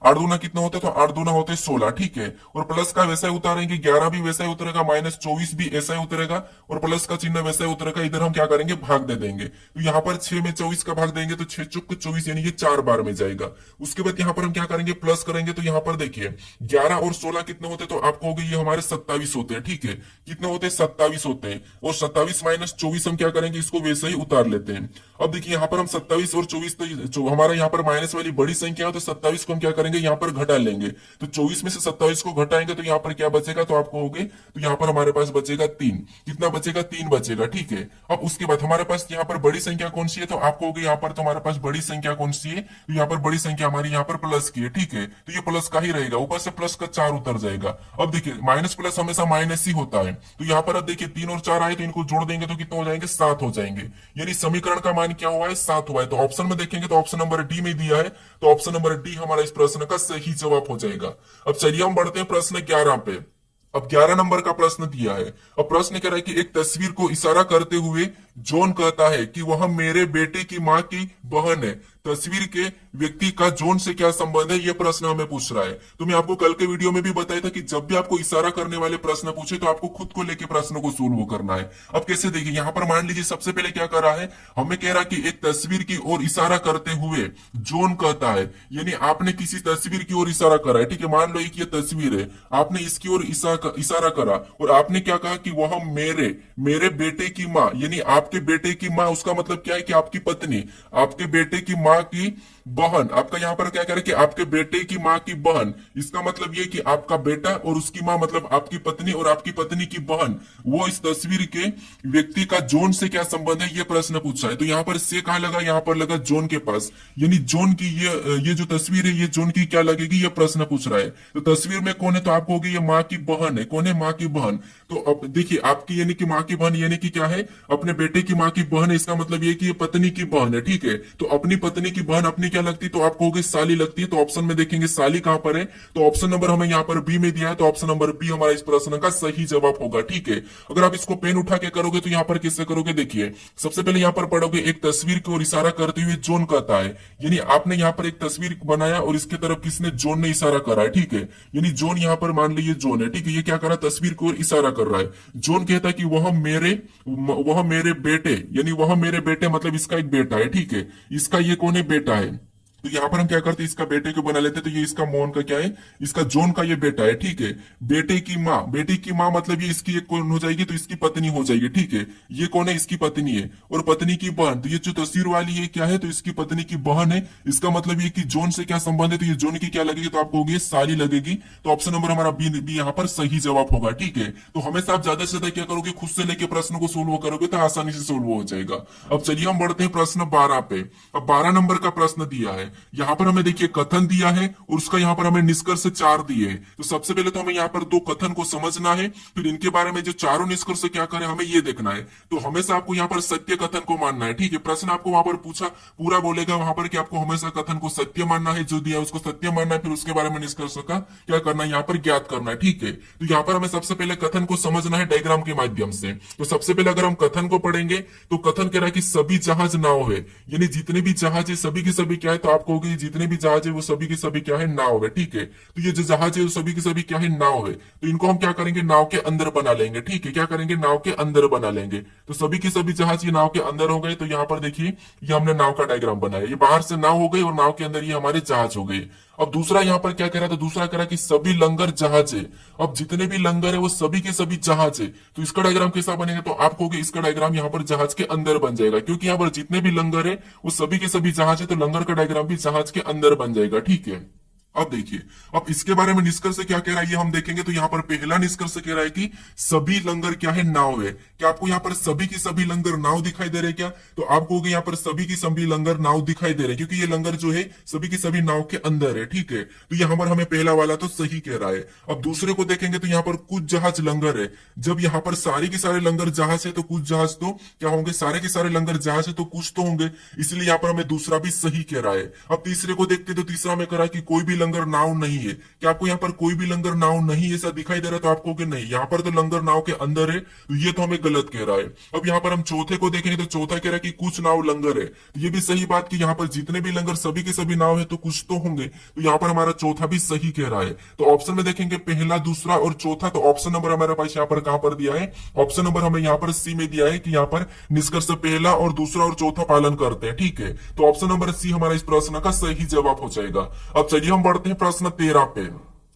8 दूना कितना होता है, तो 8 दूना होते हैं 16। ठीक है, और प्लस का वैसा ही उतारेंगे, 11 भी वैसा ही उतरेगा, माइनस 24 भी ऐसा ही उतरेगा, और प्लस का चिन्ह वैसा ही उतरेगा। इधर हम क्या करेंगे, भाग दे देंगे, तो यहाँ पर 6 में 24 का भाग देंगे तो 6 चुक 24, यानी कि 4 बार में जाएगा। उसके बाद यहाँ पर हम क्या करेंगे, प्लस करेंगे, तो यहाँ पर देखिए 11 और 16 कितने होते हैं, तो आपको हो गए ये हमारे 27 होते हैं। ठीक है, कितने होते हैं, 27 होते हैं, और 27 माइनस 24 हम क्या करेंगे, इसको वैसे ही उतार लेते हैं। अब देखिए यहाँ पर हम 27 और 24, तो हमारा यहाँ पर माइनस वाली बड़ी संख्या है, तो 27 को हम क्या करेंगे, यहाँ पर घटा लेंगे। तो 24 में से 27 को घटाएंगे तो यहाँ पर क्या बचेगा, तो आपको हो गए, तो यहाँ पर हमारे पास बचेगा 3। कितना बचेगा, 3 बचेगा। ठीक है, अब उसके बाद हमारे पास यहाँ पर बड़ी संख्या कौन सी है, तो आपको हो गई यहाँ पर, तो हमारे पास बड़ी संख्या कौन सी है, तो यहाँ पर बड़ी संख्या हमारी यहाँ पर प्लस की है। ठीक है, तो ये प्लस का ही रहेगा, ऊपर से प्लस का 4 उतर जाएगा। अब देखिए माइनस प्लस हमेशा माइनस ही होता है, तो यहाँ पर अब देखिए 3 और 4 आए, तो इनको जोड़ देंगे तो कितना हो जाएंगे, 7 हो जाएंगे। यानी समीकरण का मान क्या हुआ है, 7 हुआ है। तो ऑप्शन में देखेंगे तो ऑप्शन नंबर डी में दिया है, तो ऑप्शन नंबर डी हमारा इस प्रश्न का सही जवाब हो जाएगा। अब चलिए हम बढ़ते हैं प्रश्न 11 पे। अब 11 नंबर का प्रश्न दिया है। अब प्रश्न कह रहा है कि एक तस्वीर को इशारा करते हुए जॉन कहता है कि वह मेरे बेटे की मां की बहन है। तस्वीर के व्यक्ति का जॉन से क्या संबंध है, यह प्रश्न हमें पूछ रहा है। तो मैं आपको कल के वीडियो में भी बताया था कि जब भी आपको इशारा करने वाले प्रश्न पूछे तो आपको खुद को लेके प्रश्न को सोल्व करना है। अब कैसे देखिए, यहाँ पर मान लीजिए सबसे पहले क्या कर रहा है, हमें कह रहा है कि एक तस्वीर की ओर इशारा करते हुए जॉन कहता है, यानी आपने किसी तस्वीर की ओर इशारा करा है। ठीक है, मान लो एक ये तस्वीर है, आपने इसकी ओर इशारा करा, और आपने क्या कहा कि वह मेरे बेटे की माँ, यानी आपके बेटे की माँ, उसका मतलब क्या है कि आपकी पत्नी, आपके बेटे की माँ की बहन। आपका यहाँ पर क्या करे कि आपके बेटे की माँ की बहन, इसका मतलब ये कि आपका बेटा और उसकी माँ, मतलब आपकी पत्नी और आपकी पत्नी की बहन, वो इस तस्वीर के व्यक्ति का जॉन से क्या संबंध है, ये प्रश्न पूछा है। तो यहाँ पर से कहाँ लगा, यहाँ पर लगा जॉन के पास, यानी जॉन की ये जो तस्वीर है, ये जॉन की क्या लगेगी, ये प्रश्न पूछ रहा है। तो तस्वीर में कौन है, तो आपको होगी ये माँ की बहन है। कौन है, माँ की बहन। तो अब देखिए आपकी यानी कि माँ की बहन, यानी कि क्या है, अपने बेटे की माँ की बहन है, इसका मतलब ये कि ये पत्नी की बहन है। ठीक है, तो अपनी पत्नी की बहन अपनी क्या लगती है, तो आपको होगी साली लगती है। तो ऑप्शन में देखेंगे साली कहां पर है, तो ऑप्शन नंबर हमें यहाँ पर बी में दिया है, तो ऑप्शन नंबर बी हमारा इस प्रश्न का सही जवाब होगा। ठीक है, अगर आप इसको पेन उठा के करोगे तो यहाँ पर किससे करोगे, देखिए सबसे पहले यहाँ पर पढ़ोगे एक तस्वीर की ओर इशारा करते हुए जॉन कहता है, यानी आपने यहाँ पर एक तस्वीर बनाया और इसके तरफ किसने, जॉन ने इशारा करा है। ठीक है, यानी जॉन यहाँ पर मान लीजिए जॉन है। ठीक है, ये क्या कर रहा है, तस्वीर की ओर इशारा कर रहा है। जॉन कहता है कि वह मेरे बेटे, यानी वह मेरे बेटे मतलब इसका एक बेटा है। ठीक है, इसका ये कौन है, बेटा है। तो यहाँ पर हम क्या करते हैं, इसका बेटे को बना लेते हैं। तो ये इसका मोहन का क्या है, इसका जॉन का ये बेटा है। ठीक है, बेटे की माँ, बेटे की माँ मतलब ये इसकी एक कौन हो जाएगी, तो इसकी पत्नी हो जाएगी। ठीक है, ये कौन है, इसकी पत्नी है। और पत्नी की बहन, तो ये जो तस्वीर वाली है क्या है, तो इसकी पत्नी की बहन है। इसका मतलब ये कि जॉन से क्या संबंध है, तो ये जॉन की क्या लगेगी, तो आपको होगी साली लगेगी। तो ऑप्शन नंबर हमारा बी यहाँ पर सही जवाब होगा। ठीक है, तो हमेशा आप ज्यादा से ज्यादा क्या करोगे, खुद से लेके प्रश्न को सोल्व करोगे तो आसानी से सोल्व हो जाएगा। अब चलिए हम बढ़ते हैं प्रश्न 12 पे। अब 12 नंबर का प्रश्न दिया है, यहाँ पर हमें देखिए कथन दिया है और उसका यहाँ पर हमें निष्कर्ष 4 दिए हैं। तो सबसे पहले तो हमें यहाँ पर 2 कथन को समझना है, फिर इनके बारे में जो चारों निष्कर्ष क्या करें हमें ये देखना है। तो हमेशा आपको यहाँ पर सत्य कथन को मानना है। ठीक है, प्रश्न आपको वहां पर पूछा पूरा बोलेगा वहां पर कि आपको हमेशा कथन को सत्य मानना है, जो दिया है उसको सत्य मानना है, फिर उसके बारे में निष्कर्ष का क्या करना है, यहाँ पर ज्ञात करना है। ठीक है, तो यहाँ पर हमें सबसे पहले कथन को समझना है डायग्राम के माध्यम से। तो सबसे पहले अगर हम कथन को पढ़ेंगे तो कथन कह रहा है कि सभी जहाज नाव है, यानी जितने भी जहाज है सभी के सभी क्या है, तो आप कहोगे जितने भी जहाज है वो सभी के सभी क्या है, नाव है। ठीक है, तो ये जो जहाज है वो सभी के सभी क्या है, नाव है। तो इनको हम क्या करेंगे, नाव के अंदर बना लेंगे। ठीक है, क्या करेंगे, नाव के अंदर बना लेंगे। तो सभी के सभी जहाज ये नाव के अंदर हो गए। तो यहाँ पर देखिए ये हमने नाव का डायग्राम बनाया, ये बाहर से नाव हो गई और नाव के अंदर ये हमारे जहाज हो गए। अब दूसरा यहाँ पर क्या कह रहा था, दूसरा कह रहा कि सभी लंगर जहाज है। अब जितने भी लंगर है वो सभी के सभी जहाज है। तो इसका डायग्राम कैसा बनेगा, तो आप कहोगे इसका डायग्राम यहाँ पर जहाज के अंदर बन जाएगा, क्योंकि यहाँ पर जितने भी लंगर है वो सभी के सभी जहाज है। तो लंगर का डायग्राम भी जहाज के अंदर बन जाएगा। ठीक है, अब देखिए, अब इसके बारे में निष्कर्ष क्या कह रहा है ये हम देखेंगे। तो यहाँ पर पहला निष्कर्ष कह रहा है कि सभी लंगर क्या है, नाव है। क्या आपको यहाँ पर सभी की सभी लंगर नाव दिखाई दे रहे हैं क्या, तो आप कहोगे यहाँ पर सभी की सभी लंगर नाव दिखाई दे रहे हैं, क्योंकि ये लंगर जो है सभी की सभी नाव के अंदर है। ठीक है, तो यहाँ पर हमें पहला वाला तो सही कह रहा है। अब दूसरे को देखेंगे तो यहाँ पर कुछ जहाज लंगर है। जब यहाँ पर सारे के सारे लंगर जहाज है तो कुछ जहाज तो क्या होंगे, सारे के सारे लंगर जहाज है तो कुछ तो होंगे, इसलिए यहाँ पर हमें दूसरा भी सही कह रहा है। अब तीसरे को देखते तो तीसरा में कह रहा है कि कोई भी लंगर नाव नहीं है। क्या आपको यहाँ पर कोई भी लंगर नाव नहीं ऐसा दिखाई दे रहा है, तो आपको कि नहीं, यहाँ पर तो लंगर नाव के अंदर है, तो ये तो हमें गलत कह रहा है। अब यहाँ पर हम चौथे को देखेंगे तो चौथा कह रहा है कि कुछ नाव लंगर है। तो ये भी सही बात कि यहाँ पर जितने भी लंगर सभी के सभी नाव है तो कुछ तो होंगे, तो यहाँ पर हमारा चौथा भी सही कह रहा है। तो ऑप्शन में देखेंगे पहला, दूसरा और चौथा। तो ऑप्शन नंबर हमारे पास यहाँ पर कहां पर दिया है, ऑप्शन नंबर हमें यहाँ पर सी में दिया है कि यहाँ पर निष्कर्ष पहला और दूसरा और चौथा पालन करते हैं। ठीक है, तो ऑप्शन नंबर सी हमारा इस प्रश्न का सही जवाब हो जाएगा। अब चलिए हम बढ़ते हैं प्रश्न 13 पे।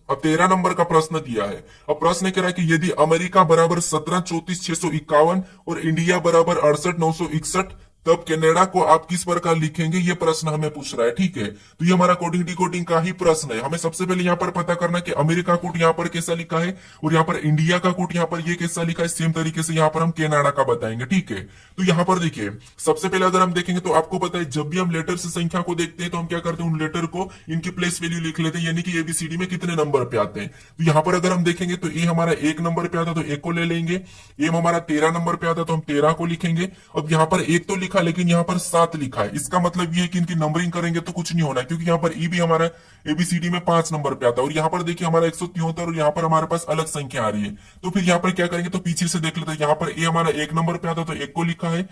अब 13 नंबर का प्रश्न दिया है। अब प्रश्न कह रहा है कि यदि अमेरिका बराबर 17 34 651 और इंडिया बराबर 68 961 तब कनाडा को आप किस प्रकार लिखेंगे, ये प्रश्न हमें पूछ रहा है। ठीक है, तो ये हमारा कोडिंग डिकोडिंग का ही प्रश्न है। हमें सबसे पहले यहाँ पर पता करना कि अमेरिका कोड यहाँ पर कैसा लिखा है और यहाँ पर इंडिया का कोड यहाँ पर ये कैसा लिखा है। सेम तरीके से यहाँ पर हम कनाडा का बताएंगे। ठीक है, तो यहाँ पर देखिए सबसे पहले अगर हम देखेंगे तो आपको पता है जब भी हम लेटर से संख्या को देखते हैं तो हम क्या करते हैं, उन लेटर को इनकी प्लेस वैल्यू लिख लेते हैं, यानी कि एबीसीडी में कितने नंबर पे आते हैं। तो यहाँ पर अगर हम देखेंगे तो ए हमारा 1 नंबर पे आता तो 1 को ले लेंगे। एम हमारा 13 नंबर पे आता तो हम 13 को लिखेंगे। अब यहाँ पर 1 तो लिखा, लेकिन यहाँ पर 7 लिखा है। इसका मतलब ये है कि इनकी नंबरिंग करेंगे तो कुछ नहीं होना, क्योंकि यहाँ पर ई भी हमारा एबीसीडी में 5 नंबर पे आता है। और यहाँ पर देखिए हमारा 173 और यहाँ पर हमारे पास अलग संख्या आ रही है। तो फिर यहाँ पर क्या करेंगे, तो पीछे से देख लेते हैं। यहाँ पर ए हमारा 1 नंबर पे आता तो 1 को लिखा है।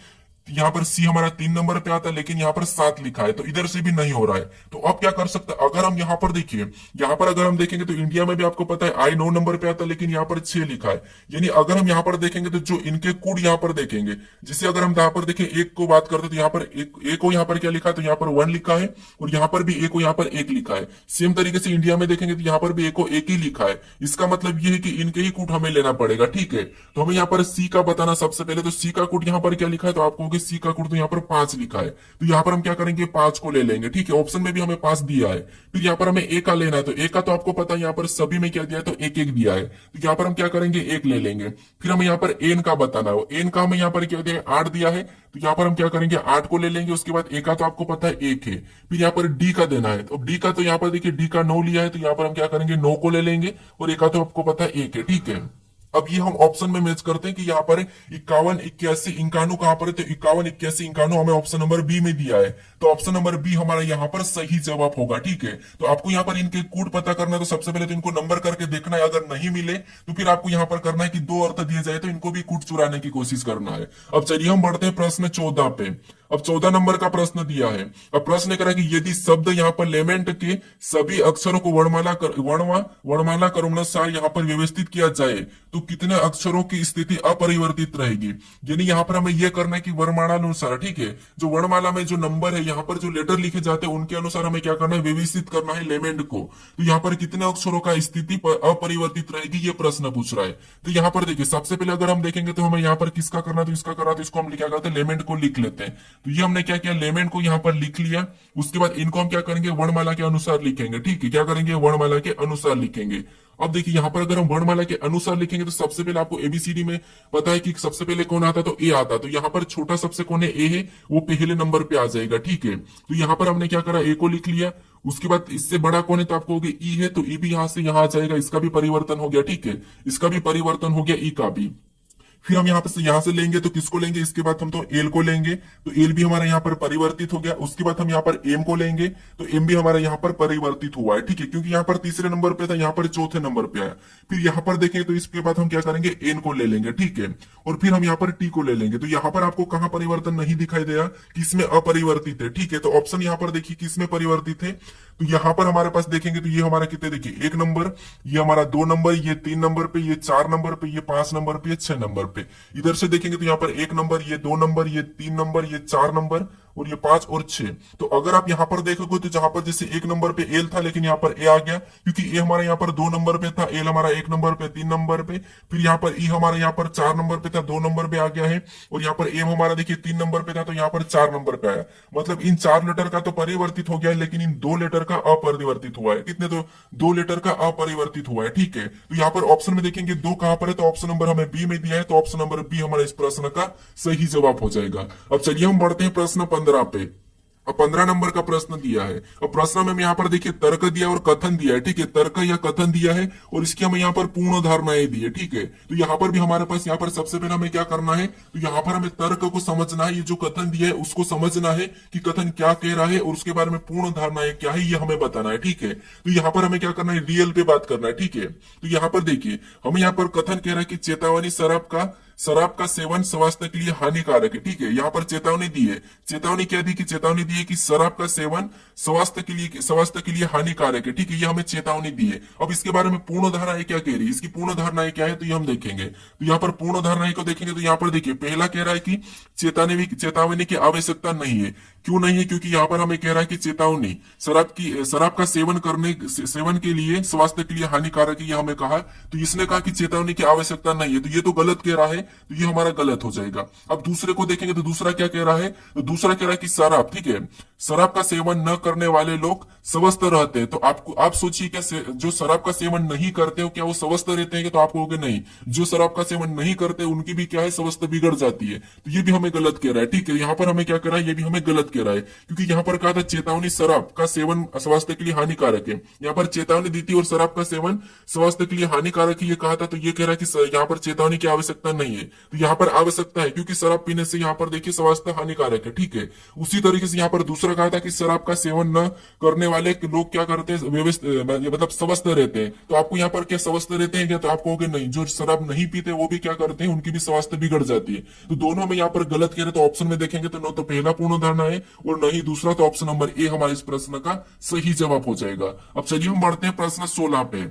यहाँ पर सी हमारा 3 नंबर पे आता है, लेकिन यहाँ पर 7 लिखा है, तो इधर से भी नहीं हो रहा है। तो अब क्या कर सकते हैं, अगर हम यहाँ पर देखिए, यहाँ पर अगर हम देखेंगे तो इंडिया में भी आपको पता है आई 9 नंबर पे आता है, लेकिन यहाँ पर 6 लिखा है। यानी अगर हम यहाँ पर देखेंगे तो जो इनके कोड यहाँ पर देखेंगे, जिसे अगर हम यहाँ पर देखें एक को बात करते तो यहाँ पर एक को यहाँ पर क्या लिखा है, तो यहाँ पर 1 लिखा है और यहाँ पर भी एक को यहाँ पर 1 लिखा है। सेम तरीके से इंडिया में देखेंगे तो यहाँ पर भी एक को 1 ही लिखा है। इसका मतलब ये है कि इनके ही कोड हमें लेना पड़ेगा। ठीक है, तो हमें यहाँ पर सी का बताना सबसे पहले। तो सी का कोड यहाँ पर क्या लिखा है, तो आपको सी का कोड तो यहाँ पर 5 लिखा है। तो यहाँ पर हम क्या करेंगे, 5 को ले लेंगे। ठीक है, ऑप्शन में भी हमें 5 दिया है। फिर यहाँ पर हमें ए का लेना है, तो ए का तो आपको पता है यहाँ पर सभी में क्या दिया है, तो 1 1 दिया है। तो यहाँ पर हम क्या करेंगे, 1 ले लेंगे। फिर हमें यहाँ पर एन का बताना है, एन का हमें यहाँ पर क्या दिया है, 8 दिया है। तो यहाँ पर हम क्या करेंगे, 8 को ले लेंगे। उसके बाद ए का तो आपको पता है 1 है। फिर यहाँ पर डी का देना है, तो डी का तो यहाँ पर देखिए डी का 9 लिया है। तो यहाँ पर हम क्या करेंगे, 9 को ले लेंगे और ए का तो आपको पता है 1 है। ठीक है, अब ये हम ऑप्शन में मैच करते हैं कि यहाँ पर 51 81 51 कहां पर है, तो 51 81 51 हमें ऑप्शन नंबर बी में दिया है। तो ऑप्शन नंबर बी हमारा यहाँ पर सही जवाब होगा। ठीक है, तो आपको यहाँ पर इनके कोड पता करना है। तो सबसे पहले तो इनको नंबर करके देखना है, अगर नहीं मिले तो फिर आपको यहाँ पर करना है कि 2 अर्थ दिए जाए तो इनको भी कोड चुराने की कोशिश करना है। अब चलिए हम बढ़ते हैं प्रश्न 14 पे। अब 14 नंबर का प्रश्न दिया है। अब प्रश्न कह रहा है कि यदि शब्द यहाँ पर लेमेंट के सभी अक्षरों को वर्णमाला क्रमानुसार यहाँ पर व्यवस्थित किया जाए तो कितने अक्षरों की स्थिति अपरिवर्तित रहेगी। यानी यहाँ पर हमें यह करना है कि वर्णमाला अनुसार, ठीक है, जो वर्णमाला में जो नंबर है, यहाँ पर जो लेटर लिखे जाते हैं उनके अनुसार हमें क्या करना है, व्यवस्थित करना है लेमेंट को। तो यहाँ पर कितने अक्षरों का स्थिति अपरिवर्तित रहेगी, ये प्रश्न पूछ रहा है। तो यहाँ पर देखिए सबसे पहले अगर हम देखेंगे तो हमें यहाँ पर किसका करना है, तो इसका करना, तो इसको हम क्या करते हैं, लेमेंट को लिख लेते हैं। तो ये हमने क्या किया, लेमेंट को यहाँ पर लिख लिया। उसके बाद इनको हम क्या करेंगे, वर्णमाला के अनुसार लिखेंगे। ठीक है, क्या करेंगे, वर्णमाला के अनुसार लिखेंगे। अब देखिए यहाँ पर अगर हम वर्णमाला के अनुसार लिखेंगे तो सबसे पहले आपको एबीसीडी में पता है कि सबसे पहले कौन आता है, तो ए आता है। तो यहाँ पर छोटा सबसे कौन है, ए है, वो पहले नंबर पे आ जाएगा। ठीक है, तो यहाँ पर हमने क्या करा, ए को लिख लिया। उसके बाद इससे बड़ा कौन है, तो आपको ई है, तो ई भी यहाँ से यहाँ आ जाएगा। इसका भी परिवर्तन हो गया। ठीक है, इसका भी परिवर्तन हो गया, ई का भी। फिर हम यहाँ से लेंगे तो किसको लेंगे, इसके बाद हम तो एल को लेंगे, तो एल भी हमारा यहाँ पर परिवर्तित हो गया। उसके बाद हम यहाँ पर एम को लेंगे, तो एम भी हमारा यहाँ पर परिवर्तित हुआ है, ठीक है, क्योंकि यहाँ पर तीसरे नंबर पे था, यहाँ पर चौथे नंबर पे आया। फिर यहाँ पर देखें तो इसके बाद हम क्या करेंगे, एन को ले लेंगे, ठीक है, और फिर हम यहाँ पर टी को ले लेंगे। तो यहाँ पर आपको कहाँ परिवर्तन नहीं दिखाई दे रहा, किसमें अपरिवर्तित है, ठीक है। तो ऑप्शन यहाँ पर देखिए किसमें परिवर्तित है, तो यहाँ पर हमारे पास देखेंगे तो ये हमारा कितने, देखिए 1 नंबर, ये हमारा 2 नंबर, ये 3 नंबर पे, ये 4 नंबर पे, ये 5 नंबर पे, ये 6 नंबर पे। इधर से देखेंगे तो यहाँ पर 1 नंबर, ये 2 नंबर, ये 3 नंबर, ये 4 नंबर, और ये 5 और 6। तो अगर आप यहाँ पर देखोगे तो जहां पर जैसे 1 नंबर पे एल था, लेकिन यहाँ पर ए आ गया, क्योंकि ए हमारा यहाँ पर 2 नंबर पे था, एल हमारा 1 नंबर पे, 3 नंबर पे। फिर यहाँ पर ई हमारा यहाँ पर 4 नंबर पे था, 2 नंबर पे आ गया है, और यहाँ पर एम हमारा देखिए 3 नंबर पे था, तो यहाँ पर 4 नंबर पे आया। मतलब इन 4 लेटर का तो परिवर्तित हो गया है, लेकिन इन 2 लेटर का अपरिवर्तित हुआ है। कितने, तो 2 लेटर का अपरिवर्तित हुआ है, ठीक है। तो यहाँ पर ऑप्शन में देखेंगे 2 कहां पर है, तो ऑप्शन नंबर हमें बी में दिया है, तो ऑप्शन नंबर बी हमारा इस प्रश्न का सही जवाब हो जाएगा। अब चलिए हम बढ़ते हैं प्रश्न 15 पे। अब 15 नंबर का प्रश्न दिया है, और प्रश्न में यहाँ पर देखिए तर्क दिया और कथन दिया है, ठीक है, तर्क या कथन दिया है, और इसकी हमें यहाँ पर पूर्ण धारणाएं दी है, ठीक है। तो यहाँ पर भी हमारे पास यहाँ पर सबसे पहले हमें क्या करना है, तो यहाँ पर हमें तर्क को समझना है, ये जो कथन दिया है उसको समझना है कि कथन क्या कह रहा है, और उसके बारे में पूर्ण धारणाएं क्या है ये हमें बताना है, ठीक है। तो यहाँ पर हमें क्या करना है, रियल पे बात करना है, ठीक है। तो यहाँ पर देखिए हमें यहाँ पर कथन कह रहा है कि चेतावनी, शराब का सेवन स्वास्थ्य के लिए हानिकारक है, ठीक है। यहाँ पर चेतावनी दी है, चेतावनी क्या दी, कि चेतावनी दी है कि शराब का सेवन स्वास्थ्य के लिए हानिकारक है, ठीक है, ये हमें चेतावनी दी है। अब इसके बारे में पूर्ण धारणाएं क्या कह रही है, इसकी पूर्ण धारणाएं क्या है, तो ये हम देखेंगे। तो यहाँ पर पूर्ण धारणाएं को देखेंगे तो यहाँ पर देखिए पहला कह रहा है कि चेतावनी की आवश्यकता नहीं है। क्यों नहीं है, क्योंकि यहाँ पर हमें कह रहा है कि चेतावनी शराब का सेवन के लिए स्वास्थ्य के लिए हानिकारक है, ये हमें कहा। तो इसने कहा कि चेतावनी की आवश्यकता नहीं है, तो ये तो गलत कह रहा है, तो ये हमारा गलत हो जाएगा। अब दूसरे को देखेंगे तो दूसरा क्या कह रहा है, तो दूसरा कह रहा है कि शराब, ठीक है, शराब का सेवन न करने वाले लोग स्वस्थ रहते हैं। तो आप सोचिए क्या जो शराब का सेवन नहीं करते हो क्या वो स्वस्थ रहते हैं, तो आप कहोगे नहीं, जो शराब का सेवन नहीं करते उनकी भी क्या है, स्वास्थ्य बिगड़ जाती है। तो ये भी हमें गलत कह रहा है, ठीक है। यहाँ पर हमें क्या कह रहा है, ये भी हमें गलत कह रहा है, क्योंकि यहाँ पर कहा था चेतावनी शराब का सेवन स्वास्थ्य के लिए हानिकारक है, यहाँ पर चेतावनी दी थी और शराब का सेवन स्वास्थ्य के लिए हानिकारक है ये कहा था। तो ये कह रहा है कि यहाँ पर चेतावनी की आवश्यकता नहीं है, तो यहाँ पर आवश्यकता है, क्योंकि शराब पीने से यहाँ पर देखिए स्वास्थ्य हानिकारक है, ठीक है। उसी तरीके से यहाँ पर दूसरा कहा था कि शराब का सेवन न करने वाले लोग क्या करते हैं, मतलब स्वस्थ रहते हैं। तो आपको यहाँ पर क्या स्वस्थ रहते हैं क्या, तो आप कहोगे नहीं, जो शराब नहीं पीते वो भी क्या करते हैं, उनकी भी स्वास्थ्य बिगड़ जाती है। तो दोनों में यहाँ पर गलत कह रहे, तो ऑप्शन में देखेंगे तो न तो पहला पूर्ण धारणा है और न ही दूसरा, तो ऑप्शन नंबर ए हमारे इस प्रश्न का सही जवाब हो जाएगा। अब चलिए हम बढ़ते हैं प्रश्न 16 पे।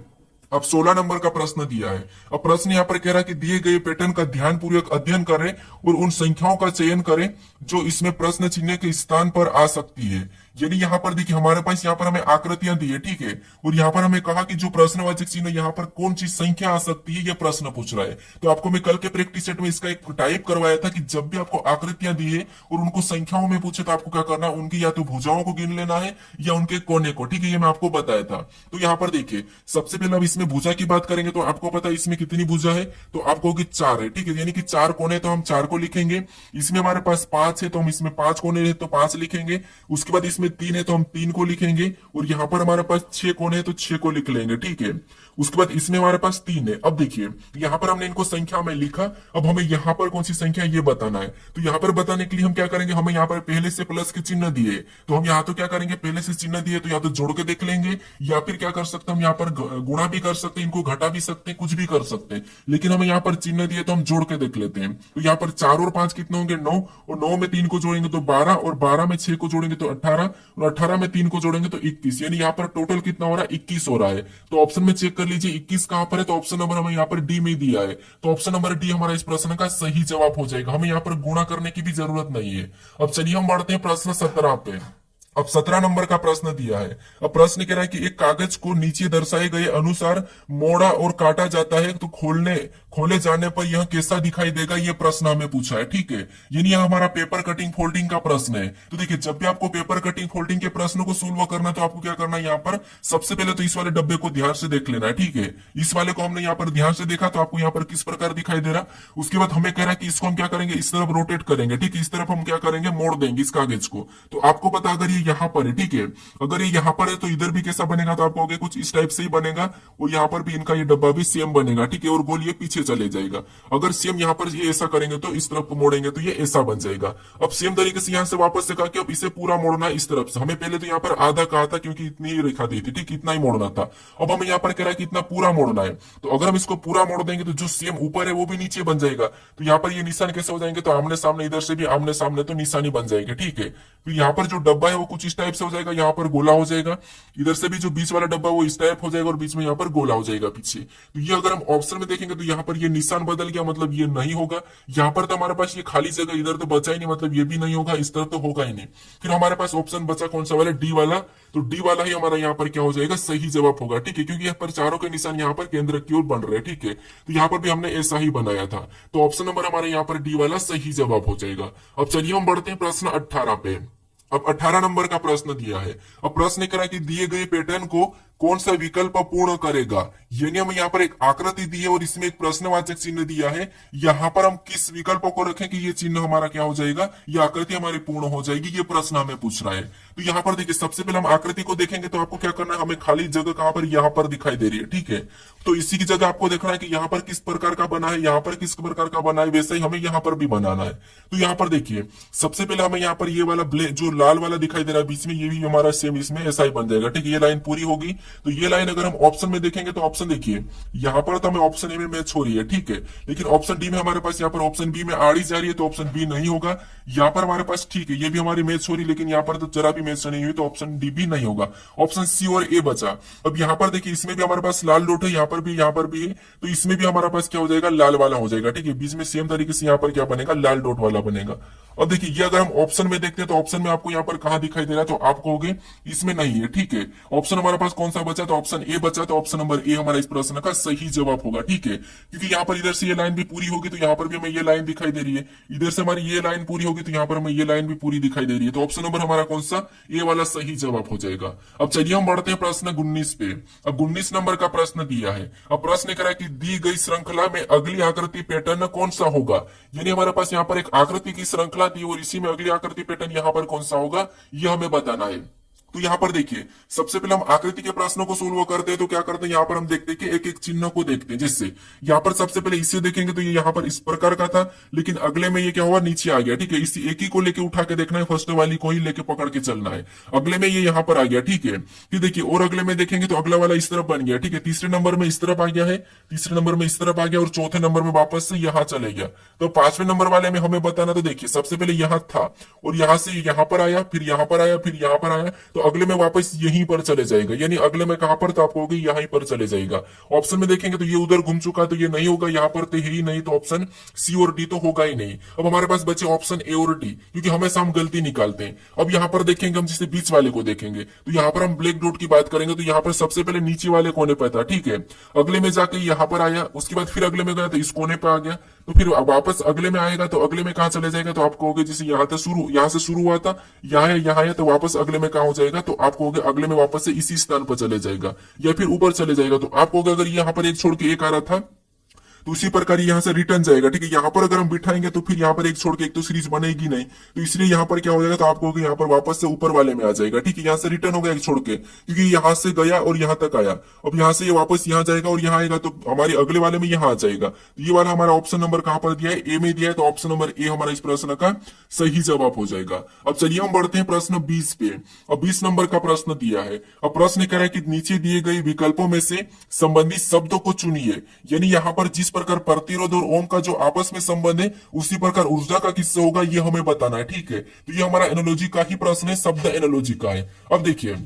अब 16 नंबर का प्रश्न दिया है। अब प्रश्न यहाँ पर कह रहा है कि दिए गए पैटर्न का ध्यानपूर्वक अध्ययन करें और उन संख्याओं का चयन करें जो इसमें प्रश्न चिन्ह के स्थान पर आ सकती है। यानी यहाँ पर देखिए हमारे पास यहाँ पर हमें आकृतियां दी है, ठीक है, और यहाँ पर हमें कहा कि जो प्रश्नवाचक चिन्ह यहाँ पर कौन सी संख्या आ सकती है, यह प्रश्न पूछ रहा है। तो आपको मैं कल के प्रैक्टिस सेट में इसका एक टाइप करवाया था कि जब भी आपको आकृतियां दी है और उनको संख्याओं में पूछे तो आपको क्या करना है, उनकी या तो भुजाओं को गिन लेना है या उनके कोने को, ठीक है, ये मैं आपको बताया था। तो यहाँ पर देखिए सबसे पहले अब इसमें भुजा की बात करेंगे, तो आपको पता है इसमें कितनी भुजा है, तो आपको 4 है, ठीक है, यानी कि 4 कोने, तो हम 4 को लिखेंगे। इसमें हमारे पास 5 है, तो हम इसमें 5 कोने है तो 5 लिखेंगे। उसके बाद इसमें 3 है तो हम 3 को लिखेंगे, और यहाँ पर हमारे पास 6 कोने है तो 6 को लिख लेंगे, ठीक है। उसके बाद इसमें हमारे पास 3 है। अब देखिए यहाँ पर हमने इनको संख्या में लिखा, अब हमें यहाँ पर कौन सी संख्या ये बताना है। तो यहाँ पर बताने के लिए हम क्या करेंगे, हमें यहाँ पर पहले से प्लस के चिन्ह दिए, तो हम यहाँ तो क्या करेंगे, पहले से चिन्ह दिए तो या तो जोड़ के देख लेंगे, या फिर क्या कर सकते हैं हम यहाँ पर गुणा भी कर सकते हैं, इनको घटा भी सकते हैं, कुछ भी कर सकते हैं, लेकिन हमें यहाँ पर चिन्ह दिए तो हम जोड़ के देख लेते हैं। तो यहाँ पर 4 और 5 कितने होंगे, 9, और 9 में 3 को जोड़ेंगे तो 12, और 12 में 6 को जोड़ेंगे तो 18, और 18 में 3 को जोड़ेंगे तो 21, यानी यहाँ पर टोटल कितना हो रहा है, 21 हो रहा है। तो ऑप्शन में चेक कर लीजिए 21 कहां पर है, तो ऑप्शन नंबर हमें यहाँ पर डी में दिया है, तो ऑप्शन नंबर डी हमारा इस प्रश्न का सही जवाब हो जाएगा। हमें यहाँ पर गुणा करने की भी जरूरत नहीं है। अब चलिए हम बढ़ते हैं प्रश्न 17 पे। अब 17 नंबर का प्रश्न दिया है। अब प्रश्न कह रहा है कि एक कागज को नीचे दर्शाए गए अनुसार मोड़ा और काटा जाता है, तो खोले जाने पर यह कैसा दिखाई देगा, यह प्रश्न हमें पूछा है, ठीक है। यानी यह हमारा पेपर कटिंग फोल्डिंग का प्रश्न है। तो देखिए जब भी आपको पेपर कटिंग फोल्डिंग के प्रश्न को सोल्व करना, तो आपको क्या करना है, यहाँ पर सबसे पहले तो इस वाले डब्बे को ध्यान से देख लेना है, ठीक है। इस वाले को हमने यहाँ पर ध्यान से देखा, तो आपको यहाँ पर किस प्रकार दिखाई दे रहा। उसके बाद हमें कह रहा है कि इसको हम क्या करेंगे, इस तरफ रोटेट करेंगे, ठीक है, इस तरफ हम क्या करेंगे, मोड़ देंगे इस कागज को। तो आपको पता अगर ये यहाँ पर है, ठीक है, अगर ये यहाँ पर है तो इधर भी कैसा बनेगा, तो आप कहोगे कुछ इस टाइप से ही बनेगा, और यहाँ पर भी इनका ये डब्बा भी सेम बनेगा, ठीक है, और गोल ये पीछे पीछे चले जाएगा। अगर सेम यहाँ पर ये ऐसा करेंगे तो इस तरफ को मोड़ेंगे तो ये ऐसा बन जाएगा। अब सेम तरीके से यहाँ से वापस से कहा कि अब इसे पूरा मोड़ना है इस तरफ से। हमें पहले तो यहाँ पर आधा कहा था क्योंकि इतनी ही रेखा दी थी, ठीक, इतना ही मोड़ना था। अब हमें यहाँ पर कह रहा है कि इतना पूरा मोड़ना है, तो अगर हम इसको पूरा मोड़ देंगे तो जो सेम ऊपर है वो भी नीचे बन जाएगा। तो यहाँ पर ये निशान कैसे हो जाएंगे, तो आमने सामने, इधर से भी आमने सामने, तो निशानी बन जाएगी, ठीक है। फिर यहाँ पर जो डब्बा है वो कुछ इस टाइप से हो जाएगा, यहाँ पर गोला हो जाएगा। इधर से भी जो बीच वाला डब्बा वो इस टाइप हो जाएगा और बीच में यहाँ पर गोला हो जाएगा पीछे। तो ये अगर हम ऑप्शन में देखेंगे तो यहाँ पर ये निशान बदल गया, मतलब ये नहीं होगा। यहाँ पर तो हमारे पास ये खाली जगह, इधर तो बचा ही नहीं, मतलब ये भी नहीं होगा, इस तरह तो होगा ही नहीं। फिर हमारे पास ऑप्शन बचा कौन सा वाला, डी वाला। तो डी वाला ही हमारा यहाँ पर क्या हो जाएगा, सही जवाब होगा, ठीक है, क्योंकि यहाँ पर चारों के निशान यहाँ पर केंद्र की ओर बन रहे हैं, ठीक है। तो यहाँ पर भी हमने ऐसा ही बनाया था, तो ऑप्शन नंबर हमारे यहाँ पर डी वाला सही जवाब हो जाएगा। अब चलिए हम बढ़ते हैं प्रश्न 18 पे। अब 18 नंबर का प्रश्न दिया है। अब प्रश्न करा कि दिए गए पैटर्न को कौन सा विकल्प पूर्ण करेगा। यानी हमें यहाँ पर एक आकृति दी है और इसमें एक प्रश्नवाचक चिन्ह दिया है। यहाँ पर हम किस विकल्प को रखें कि ये चिन्ह हमारा क्या हो जाएगा, ये आकृति हमारी पूर्ण हो जाएगी, ये प्रश्न हमें पूछ रहा है। तो यहाँ पर देखिए, सबसे पहले हम आकृति को देखेंगे तो आपको क्या करना है, हमें खाली जगह कहां पर, यहाँ पर दिखाई दे रही है, ठीक है। तो इसी की जगह आपको देखना है कि यहाँ पर किस प्रकार का बना है, यहाँ पर किस प्रकार का बना है, वैसे ही हमें यहाँ पर भी बनाना है। तो यहाँ पर देखिए, सबसे पहले हमें यहाँ पर ये वाला जो लाल वाला दिखाई दे रहा है बीच में, ये भी हमारा सेम इसमें ऐसा ही बन जाएगा, ठीक है। ये लाइन पूरी होगी। तो ये लाइन अगर हम ऑप्शन में देखेंगे तो ऑप्शन देखिए, यहाँ पर तो हमें ऑप्शन ए में मैच हो रही है, ठीक है, लेकिन ऑप्शन डी में हमारे पास यहाँ पर ऑप्शन बी में आड़ी जा रही है, तो ऑप्शन बी नहीं होगा। यहाँ पर हमारे पास ठीक है, ये भी हमारी मैच हो रही है, लेकिन यहाँ पर तो जरा भी मैच नहीं हुई, तो ऑप्शन डी भी नहीं होगा। ऑप्शन सी और ए बचा। अब यहाँ पर देखिए, इसमें भी हमारे पास लाल डॉट है, यहाँ पर भी है, तो इसमें भी हमारे पास क्या हो जाएगा, लाल वाला हो जाएगा, ठीक है। बीच में सेम तरीके से यहाँ पर क्या बनेगा, लाल डॉट वाला बनेगा। अब देखिए, ये अगर हम ऑप्शन में देखते हैं तो ऑप्शन में आपको यहाँ पर कहां दिखाई दे रहा है, तो आप कहोगे इसमें नहीं है, ठीक है। ऑप्शन हमारे पास कौन सा बचा, तो ऑप्शन ए बचा, तो ऑप्शन नंबर ए हमारा इस प्रश्न का सही जवाब होगा, ठीक है। क्योंकि यहाँ पर इधर से ये लाइन भी पूरी होगी तो यहाँ पर भी हमें ये लाइन दिखाई दे रही है, इधर से हमारी ये लाइन पूरी होगी तो यहाँ पर हमें ये लाइन भी पूरी दिखाई दे रही है। तो ऑप्शन नंबर हमारा कौन सा, ए वाला सही जवाब हो जाएगा। अब चलिए हम बढ़ते हैं प्रश्न 19 पे। अब 19 नंबर का प्रश्न दिया है। अब प्रश्न करा कि दी गई श्रृंखला में अगली आकृति पैटर्न कौन सा होगा। यानी हमारे पास यहाँ पर एक आकृति की श्रृंखला दी और इसी में अगली आकृति पैटर्न यहाँ पर कौन सा होगा, यह हमें बताना है। तो यहाँ पर देखिए, सबसे पहले हम आकृति के प्रश्नों को सोल्व करते हैं। तो क्या करते हैं, यहाँ पर हम देखते हैं कि एक एक चिन्ह को देखते हैं। जैसे यहाँ पर सबसे पहले इसे देखेंगे तो ये यहाँ पर इस प्रकार का था, लेकिन अगले में ये क्या हुआ, नीचे आ गया, ठीक है। इसी एक ही को लेके उठा के देखना है, फर्स्ट वाली को ही लेके पकड़ के चलना है। अगले में ये यहाँ पर आ गया, ठीक है। फिर देखिए, और अगले में देखेंगे तो अगला वाला इस तरफ बन गया, ठीक है। तीसरे नंबर में इस तरफ आ गया है, तीसरे नंबर में इस तरफ आ गया और चौथे नंबर में वापस से यहाँ चले गया। तो पांचवें नंबर वाले में हमें बताना, तो देखिए सबसे पहले यहाँ था और यहाँ से यहाँ पर आया, फिर यहाँ पर आया, फिर यहाँ पर आया, तो अगले में वापस यहीं पर चले जाएगा। यानी अगले में कहां पर, तो आपको होगी यहीं पर चले जाएगा। ऑप्शन में देखेंगे तो ये उधर घूम चुका, तो ये नहीं होगा, यहाँ पर तो है ही नहीं, तो ऑप्शन सी और डी तो होगा ही नहीं। अब हमारे पास बचे ऑप्शन ए और डी, क्योंकि हमेशा हम गलती निकालते हैं। अब यहाँ पर देखेंगे हम, जैसे बीच वाले को देखेंगे तो यहाँ पर हम ब्लैक डॉट की बात करेंगे, तो यहाँ पर सबसे पहले नीचे वाले कोने पर था, ठीक है। अगले में जाके यहाँ पर आया, उसके बाद फिर अगले में गया तो इस कोने पर आ गया, तो फिर वापस अगले में आएगा, तो अगले में कहां चले जाएगा, तो आपको होगा जैसे यहाँ से शुरू हुआ था, यहाँ है, तो वापस अगले में कहां हो जाएगा, तो आपको होगा अगले में वापस से इसी स्थान पर चले जाएगा या फिर ऊपर चले जाएगा। तो आपको अगर यहाँ पर एक छोड़ के एक आ रहा था तो उसी प्रकार यहाँ से रिटर्न जाएगा, ठीक है। यहाँ पर अगर हम बिठाएंगे तो फिर यहाँ पर एक छोड़ के एक तो सीरीज बनेगी नहीं, तो इसलिए यहाँ पर क्या हो जाएगा, तो आपको यहाँ पर वापस से ऊपर वाले में आ जाएगा, ठीक है। यहाँ से रिटर्न होगा एक छोड़ के, क्योंकि यहाँ से गया और यहाँ तक आया। अब यहाँ से ये वापस यहाँ जाएगा और यहाँ आएगा, तो हमारे अगले वाले में यहाँ आ जाएगा। तो ये वाला हमारा ऑप्शन नंबर कहां पर दिया है, ए में दिया है, तो ऑप्शन नंबर ए हमारा इस प्रश्न का सही जवाब हो जाएगा। अब चलिए हम बढ़ते हैं प्रश्न 20 पे। अब 20 नंबर का प्रश्न दिया है। अब प्रश्न कह रहा है कि नीचे दिए गए विकल्पों में से संबंधित शब्दों को चुनिए। यानी यहाँ पर जिस प्रकार प्रतिरोध और ओम का जो आपस में संबंध है, उसी प्रकार ऊर्जा का किससे होगा, ये हमें बताना है, ठीक है। तो ये हमारा एनालॉजी का ही प्रश्न है, शब्द एनालॉजी का है। अब देखिए,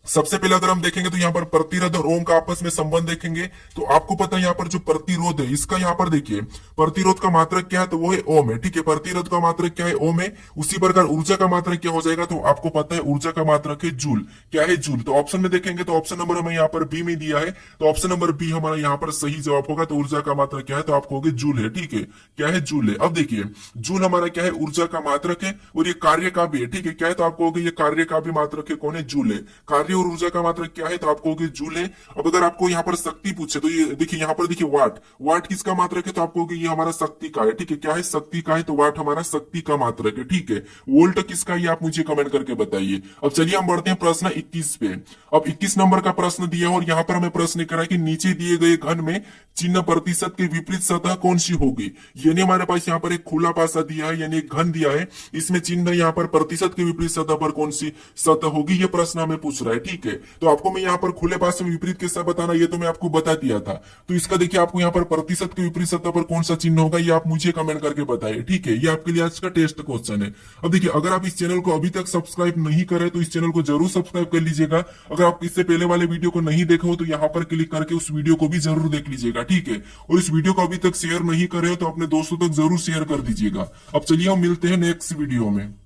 सबसे पहले अगर हम देखेंगे तो यहाँ पर प्रतिरोध और ओम का आपस में संबंध देखेंगे, तो आपको पता है यहाँ पर जो प्रतिरोध है, इसका यहाँ पर देखिए प्रतिरोध का मात्रक क्या है, तो वो है ओम है, ठीक है। प्रतिरोध का मात्रक क्या है, ओम है। उसी प्रकार ऊर्जा का मात्रक क्या हो जाएगा, तो आपको पता है ऊर्जा का मात्रक है जूल। क्या है, जूल। तो ऑप्शन में देखेंगे तो ऑप्शन नंबर हमें यहाँ पर बी में दिया है, तो ऑप्शन नंबर बी हमारा यहाँ पर सही जवाब होगा। तो ऊर्जा का मात्रक क्या है, तो आपको होगा जूल है, ठीक है। क्या है, जूल है। अब देखिए, जूल हमारा क्या है, ऊर्जा का मात्रक है और ये कार्य का भी है, ठीक है। क्या है, तो आपको होगा ये कार्य का भी मात्रक है, कौन है, जूल है। कार्य और ऊर्जा का मात्रक क्या है, तो आप कहोगे जूल है। अब अगर आपको यहाँ पर शक्ति पूछे तो ये देखिए, यहाँ पर देखिए वाट, वाट किसका मात्रक है, तो आप कहोगे ये हमारा शक्ति का है। ठीक है, क्या है, शक्ति का है, तो वाट हमारा शक्ति का मात्रक है। ठीक है, वोल्ट किसका, ये आप मुझे कमेंट करके बताइए। अब चलिए हम बढ़ते हैं प्रश्न 21 पे। अब 21 नंबर का प्रश्न दिया और यहाँ पर हमें प्रश्न करा कि नीचे दिए गए घन में चिन्ह प्रतिशत के विपरीत सतह कौन सी होगी। यानी हमारे पास यहाँ पर एक खुला पासा दिया है, यानी एक घन दिया है, इसमें चिन्ह यहाँ पर प्रतिशत के विपरीत सतह पर कौन सी सतह होगी, ये प्रश्न हमें पूछ रहा है। ठीक है, तो आपको मैं यहाँ पर खुले पासे में विपरीत कैसा बताना, ये तो मैं आपको बता दिया था। तो इसका देखिए आपको यहाँ पर प्रतिशत के विपरीत सतह पर कौन सा चिन्ह होगा, ये आप मुझे कमेंट करके बताइए। ठीक है, ये आपके लिए आज का टेस्ट क्वेश्चन है। अब देखिए, अगर आप इस चैनल को अभी तक सब्सक्राइब नहीं करे तो इस चैनल को जरूर सब्सक्राइब कर लीजिएगा। अगर आप इससे पहले वाले वीडियो को नहीं देखे हो तो यहाँ पर क्लिक करके उस वीडियो को भी जरूर देख लीजिएगा। ठीक है, और इस वीडियो को अभी तक शेयर नहीं करे हो तो अपने दोस्तों तक जरूर शेयर कर दीजिएगा। अब चलिए हम मिलते हैं नेक्स्ट वीडियो में।